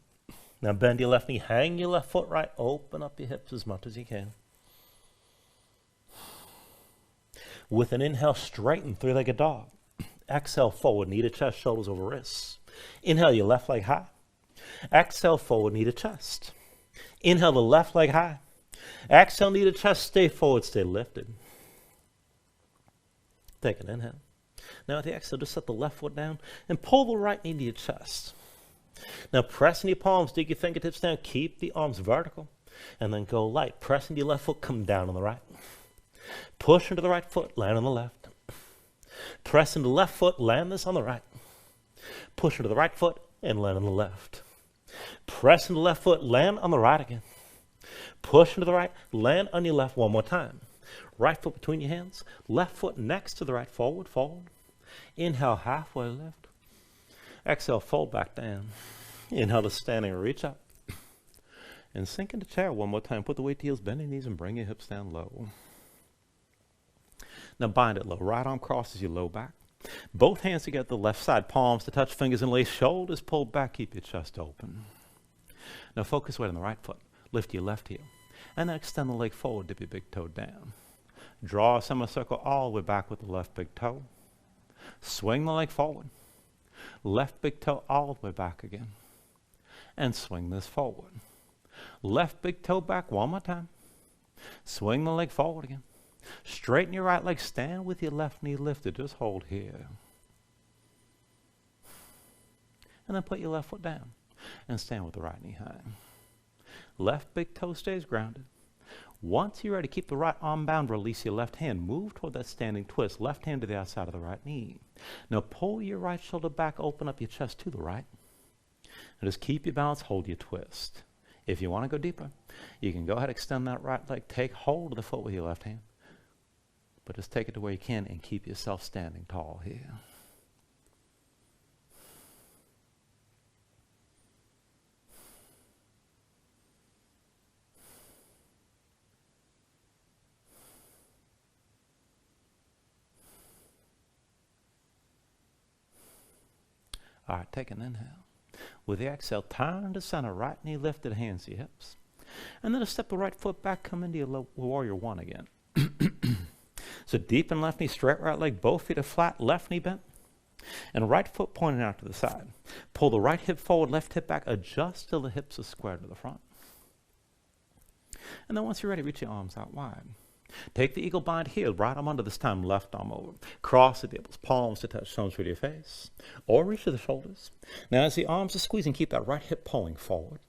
Now bend your left knee, hang your left foot right, open up your hips as much as you can. With an inhale, straighten three-legged dog. Exhale, forward, knee to chest, shoulders over wrists. Inhale, your left leg high. Exhale, forward, knee to chest. Inhale, the left leg high. Exhale, knee to chest, stay forward, stay lifted. Take an inhale. Now with the exhale, just set the left foot down and pull the right knee to your chest. Now press in your palms, dig your fingertips down, keep the arms vertical, and then go light. Press into your left foot, come down on the right. Push into the right foot, land on the left. Press into the left foot, land this on the right. Push into the right foot and land on the left. Press into the left foot, land on the right again. Push into the right, land on your left one more time. Right foot between your hands, left foot next to the right, forward, fold. Inhale, halfway lift. Exhale, fold back down. Inhale to standing, reach up. And sink into chair one more time. Put the weight to heels, bend your knees, and bring your hips down low. Now bind it low. Right arm crosses your low back. Both hands together to the left side. Palms to touch, fingers interlace, shoulders pulled back. Keep your chest open. Now focus weight on the right foot. Lift your left heel. And then extend the leg forward, dip your big toe down. Draw a semicircle all the way back with the left big toe. Swing the leg forward. Left big toe all the way back again. And swing this forward. Left big toe back one more time. Swing the leg forward again. Straighten your right leg. Stand with your left knee lifted. Just hold here. And then put your left foot down. And stand with the right knee high. Left big toe stays grounded. Once you're ready, keep the right arm bound. Release your left hand. Move toward that standing twist. Left hand to the outside of the right knee. Now pull your right shoulder back. Open up your chest to the right. And just keep your balance. Hold your twist. If you want to go deeper, you can go ahead and extend that right leg. Take hold of the foot with your left hand. But just take it to where you can and keep yourself standing tall here. All right, take an inhale. With the exhale, turn to center, right knee lifted, hands to your hips. And then step the right foot back, come into your warrior one again. So deepen left knee, straight right leg, both feet are flat, left knee bent. And right foot pointing out to the side. Pull the right hip forward, left hip back, adjust till the hips are squared to the front. And then once you're ready, reach your arms out wide. Take the eagle bind here, right arm under this time, left arm over. Cross the tables, palms to touch, thumbs with your face. Or reach to the shoulders. Now as the arms are squeezing, keep that right hip pulling forward.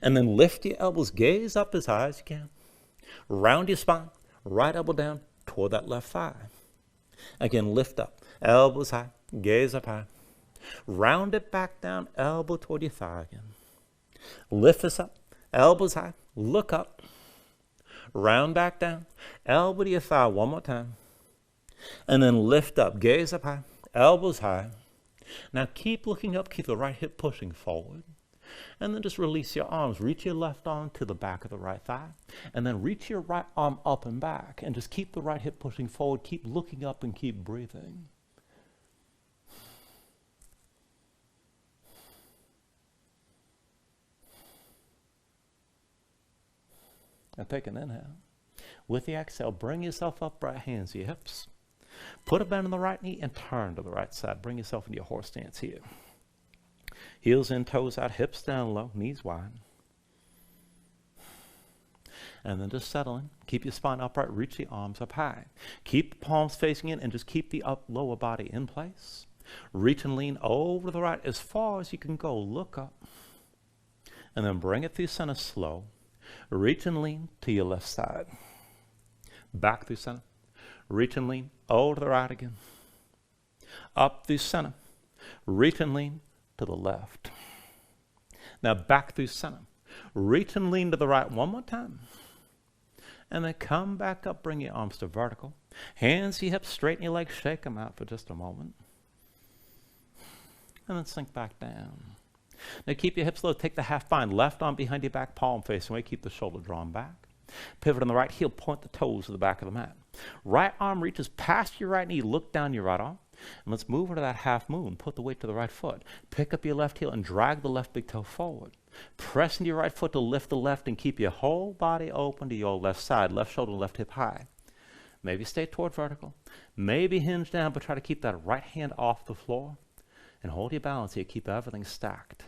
And then lift your elbows, gaze up as high as you can. Round your spine, right elbow down toward that left thigh. Again, lift up, elbows high, gaze up high. Round it back down, elbow toward your thigh again. Lift this up, elbows high, look up. Round back down, elbow to your thigh one more time. And then lift up, gaze up high, elbows high. Now keep looking up, keep the right hip pushing forward. And then just release your arms. Reach your left arm to the back of the right thigh. And then reach your right arm up and back. And just keep the right hip pushing forward. Keep looking up and keep breathing. Now take an inhale. With the exhale, bring yourself up, right hands to your hips. Put a bend in the right knee and turn to the right side. Bring yourself into your horse stance here. Heels in, toes out, hips down low, knees wide. And then just settle in. Keep your spine upright, reach the arms up high. Keep the palms facing in and just keep the lower body in place. Reach and lean over to the right as far as you can go. Look up. And then bring it through center slow. Reach and lean to your left side. Back through center. Reach and lean over to the right again. Up through center. Reach and lean to the left. Now back through center. Reach and lean to the right one more time. And then come back up. Bring your arms to vertical. Hands to your hips. Straighten your legs. Shake them out for just a moment. And then sink back down. Now keep your hips low. Take the half bind. Left arm behind your back, palm facing away. Keep the shoulder drawn back. Pivot on the right heel. Point the toes to the back of the mat. Right arm reaches past your right knee. Look down your right arm. And let's move into that half moon. Put the weight to the right foot. Pick up your left heel and drag the left big toe forward. Press into your right foot to lift the left and keep your whole body open to your left side. Left shoulder, left hip high. Maybe stay toward vertical. Maybe hinge down, but try to keep that right hand off the floor. And hold your balance here. Keep everything stacked.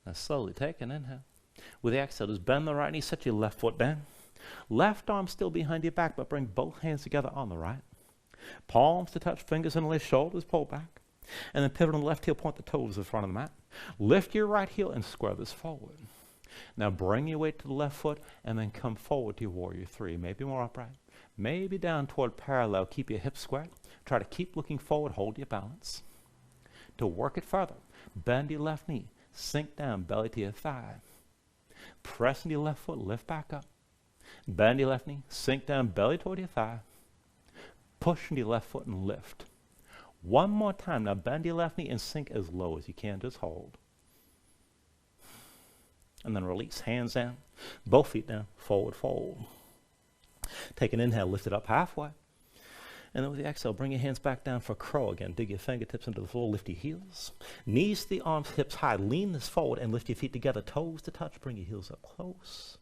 Now slowly take an inhale. With the exhale, just bend the right knee, set your left foot down. Left arm still behind your back, but bring both hands together on the right. Palms to touch, fingers interlace, shoulders pull back. And then pivot on the left heel, point the toes to the front of the mat. Lift your right heel and square this forward. Now bring your weight to the left foot and then come forward to your warrior three. Maybe more upright. Maybe down toward parallel. Keep your hips square. Try to keep looking forward. Hold your balance. To work it further, bend your left knee. Sink down, belly to your thigh. Press into your left foot. Lift back up. Bend your left knee. Sink down, belly toward your thigh. Push into your left foot and lift. One more time. Now bend your left knee and sink as low as you can. Just hold. And then release. Hands down. Both feet down. Forward fold. Take an inhale. Lift it up halfway. And then with the exhale, bring your hands back down for crow again. Dig your fingertips into the floor. Lift your heels. Knees to the arms, hips high. Lean this forward and lift your feet together. Toes to touch. Bring your heels up close.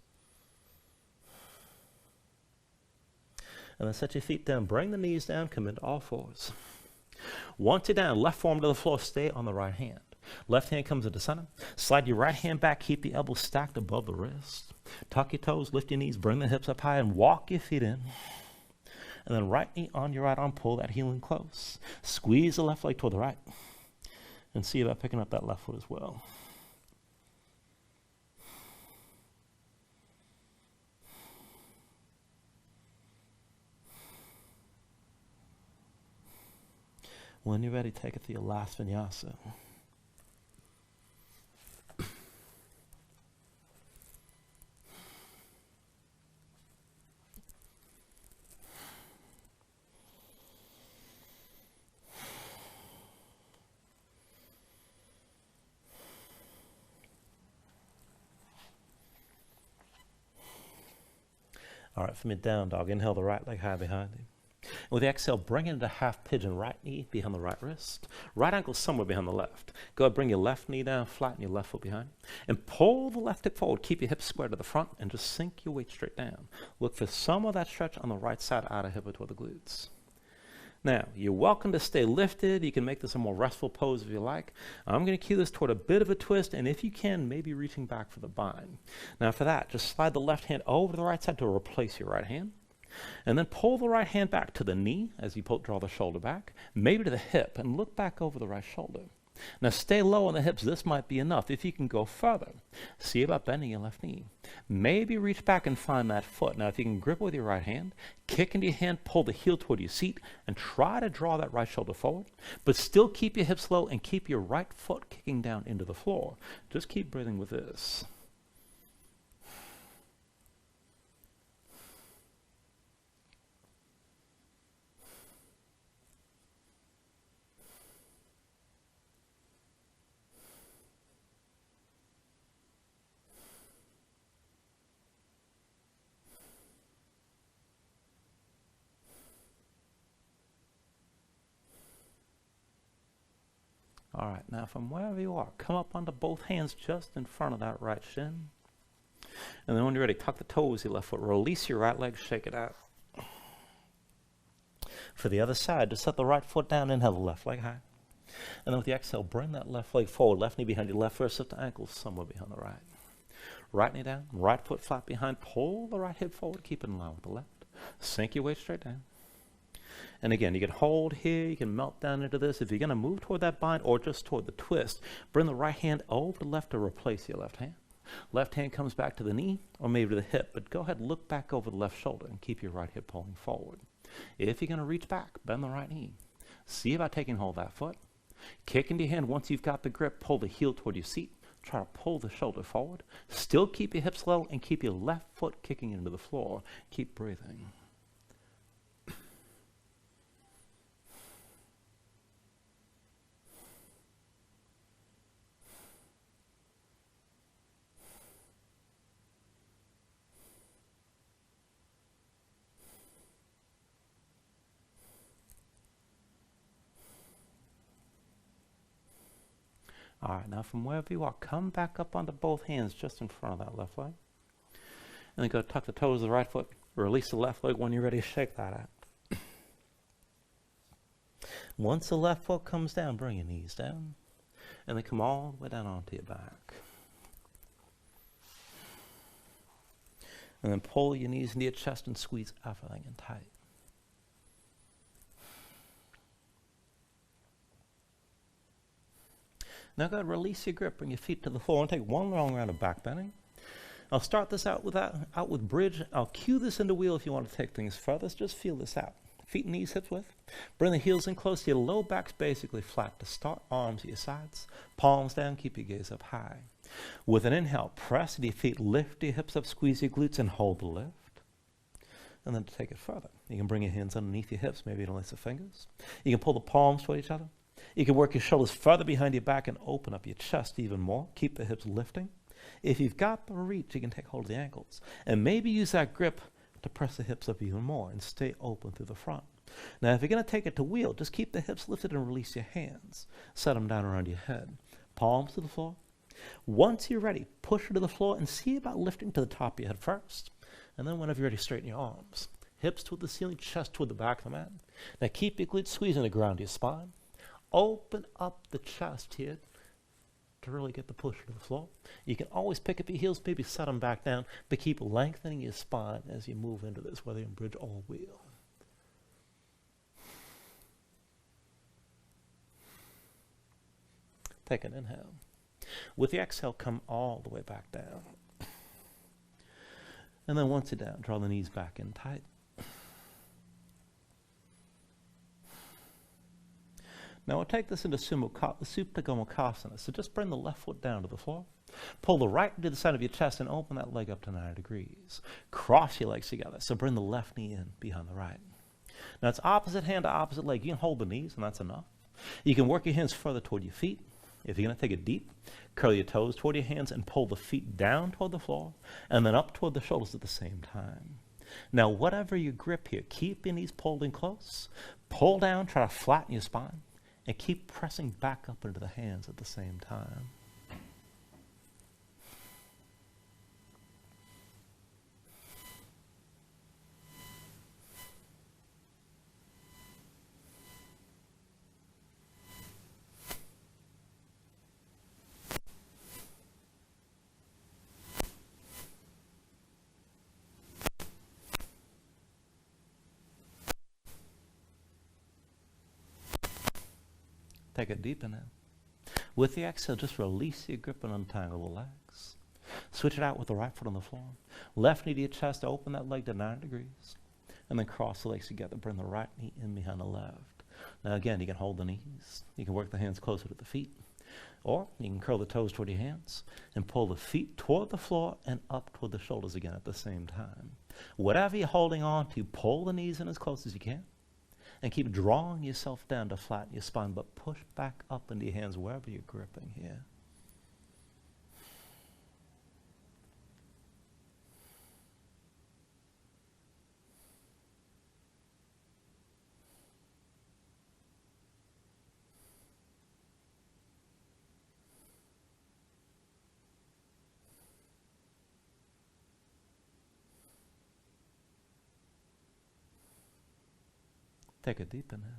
And then set your feet down. Bring the knees down. Come into all fours. Once you're down, left forearm to the floor. Stay on the right hand. Left hand comes into center. Slide your right hand back. Keep the elbows stacked above the wrist. Tuck your toes. Lift your knees. Bring the hips up high and walk your feet in. And then right knee on your right arm. Pull that heel in close. Squeeze the left leg toward the right. And see about picking up that left foot as well. When you're ready, take it to your last vinyasa. All right, from your down dog, inhale the right leg high behind you. And with the exhale, bring it into half pigeon, right knee behind the right wrist. Right ankle somewhere behind the left. Go ahead, bring your left knee down, flatten your left foot behind. And pull the left hip forward. Keep your hips square to the front and just sink your weight straight down. Look for some of that stretch on the right side, outer hip toward the glutes. Now, you're welcome to stay lifted. You can make this a more restful pose if you like. I'm going to cue this toward a bit of a twist, and if you can, maybe reaching back for the bind. Now for that, just slide the left hand over to the right side to replace your right hand. And then pull the right hand back to the knee as you draw the shoulder back, maybe to the hip, and look back over the right shoulder. Now stay low on the hips. This might be enough. If you can go further, see about bending your left knee. Maybe reach back and find that foot. Now if you can grip with your right hand, kick into your hand, pull the heel toward your seat, and try to draw that right shoulder forward. But still keep your hips low and keep your right foot kicking down into the floor. Just keep breathing with this. All right, now from wherever you are, come up onto both hands just in front of that right shin. And then when you're ready, tuck the toes, your left foot, release your right leg, shake it out. For the other side, just set the right foot down, inhale the left leg high. And then with the exhale, bring that left leg forward, left knee behind your left wrist, lift the ankle somewhere behind the right. Right knee down, right foot flat behind, pull the right hip forward, keep it in line with the left. Sink your weight straight down. And again, you can hold here, you can melt down into this. If you're going to move toward that bind or just toward the twist, bring the right hand over to the left to replace your left hand. Left hand comes back to the knee or maybe to the hip, but go ahead, look back over the left shoulder and keep your right hip pulling forward. If you're going to reach back, bend the right knee. See about taking hold of that foot. Kick into your hand. Once you've got the grip, pull the heel toward your seat. Try to pull the shoulder forward. Still keep your hips low and keep your left foot kicking into the floor. Keep breathing. All right, now from wherever you are, come back up onto both hands just in front of that left leg. And then go tuck the toes of the right foot. Release the left leg when you're ready to shake that out. Once the left foot comes down, bring your knees down. And then come all the way down onto your back. And then pull your knees into your chest and squeeze everything in tight. Now go ahead, release your grip, bring your feet to the floor, and take one long round of back bending. I'll start this out with bridge. I'll cue this into wheel if you want to take things further. Just feel this out. Feet and knees hips width. Bring the heels in close to your low back's basically flat to start. Arms at your sides. Palms down. Keep your gaze up high. With an inhale, press your feet, lift your hips up, squeeze your glutes, and hold the lift. And then to take it further, you can bring your hands underneath your hips, maybe interlace the fingers. You can pull the palms toward each other. You can work your shoulders further behind your back and open up your chest even more. Keep the hips lifting. If you've got the reach, you can take hold of the ankles. And maybe use that grip to press the hips up even more and stay open through the front. Now, if you're going to take it to wheel, just keep the hips lifted and release your hands. Set them down around your head. Palms to the floor. Once you're ready, push it to the floor and see about lifting to the top of your head first. And then whenever you're ready, straighten your arms. Hips toward the ceiling, chest toward the back of the mat. Now keep your glutes squeezing the ground of your spine. Open up the chest here to really get the push to the floor. You can always pick up your heels, maybe set them back down, but keep lengthening your spine as you move into this, whether you're in bridge or wheel. Take an inhale. With the exhale, come all the way back down. And then once you're down, draw the knees back in tight. Now we'll take this into Supta Gomukhasana. So just bring the left foot down to the floor. Pull the right to the side of your chest and open that leg up to 90 degrees. Cross your legs together. So bring the left knee in behind the right. Now it's opposite hand to opposite leg. You can hold the knees, and that's enough. You can work your hands further toward your feet. If you're going to take it deep, curl your toes toward your hands and pull the feet down toward the floor and then up toward the shoulders at the same time. Now, whatever your grip here, keep your knees pulled in close. Pull down, try to flatten your spine, and keep pressing back up into the hands at the same time. Take a deep inhale. With the exhale, just release your grip and untangle the legs. Switch it out with the right foot on the floor. Left knee to your chest, open that leg to 90 degrees. And then cross the legs together. Bring the right knee in behind the left. Now again, you can hold the knees. You can work the hands closer to the feet. Or you can curl the toes toward your hands and pull the feet toward the floor and up toward the shoulders again at the same time. Whatever you're holding on to, pull the knees in as close as you can. And keep drawing yourself down to flatten your spine, but push back up into your hands wherever you're gripping here. Take a deep inhale.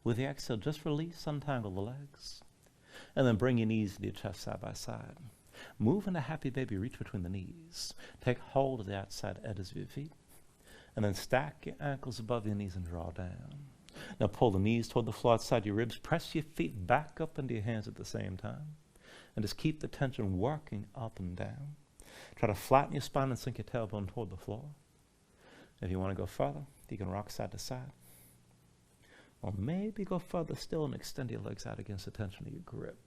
With the exhale, just release, untangle the legs. And then bring your knees to your chest side by side. Move into happy baby, reach between the knees. Take hold of the outside edges of your feet. And then stack your ankles above your knees and draw down. Now pull the knees toward the floor outside your ribs. Press your feet back up into your hands at the same time. And just keep the tension working up and down. Try to flatten your spine and sink your tailbone toward the floor. If you want to go further, you can rock side to side. Or maybe go further still and extend your legs out against the tension of your grip.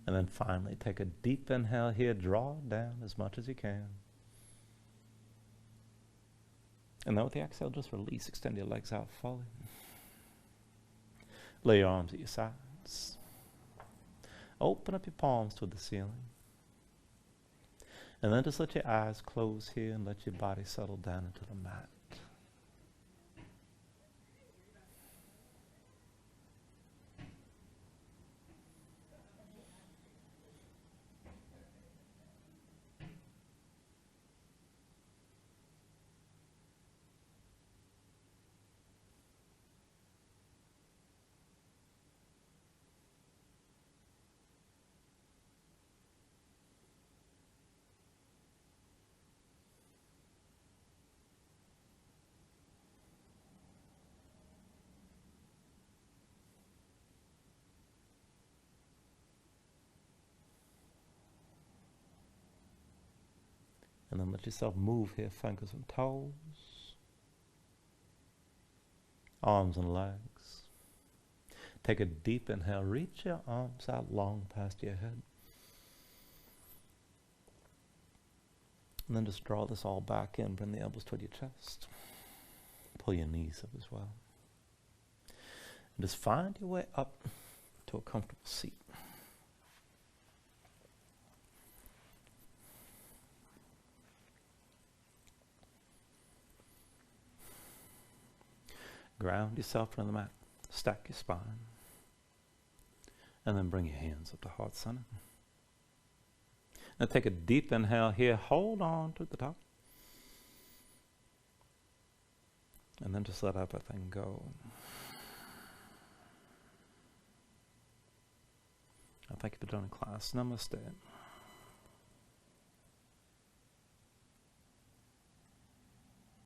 And then finally, take a deep inhale here. Draw down as much as you can. And then with the exhale, just release. Extend your legs out fully. Lay your arms at your sides. Open up your palms toward the ceiling. And then just let your eyes close here and let your body settle down into the mat. And then let yourself move here, fingers and toes, arms and legs. Take a deep inhale, reach your arms out long past your head. And then just draw this all back in, bring the elbows toward your chest. Pull your knees up as well. And just find your way up to a comfortable seat. Ground yourself on the mat. Stack your spine. And then bring your hands up to heart center. Now take a deep inhale here. Hold on to the top. And then just let everything go. Thank you for joining class. Namaste.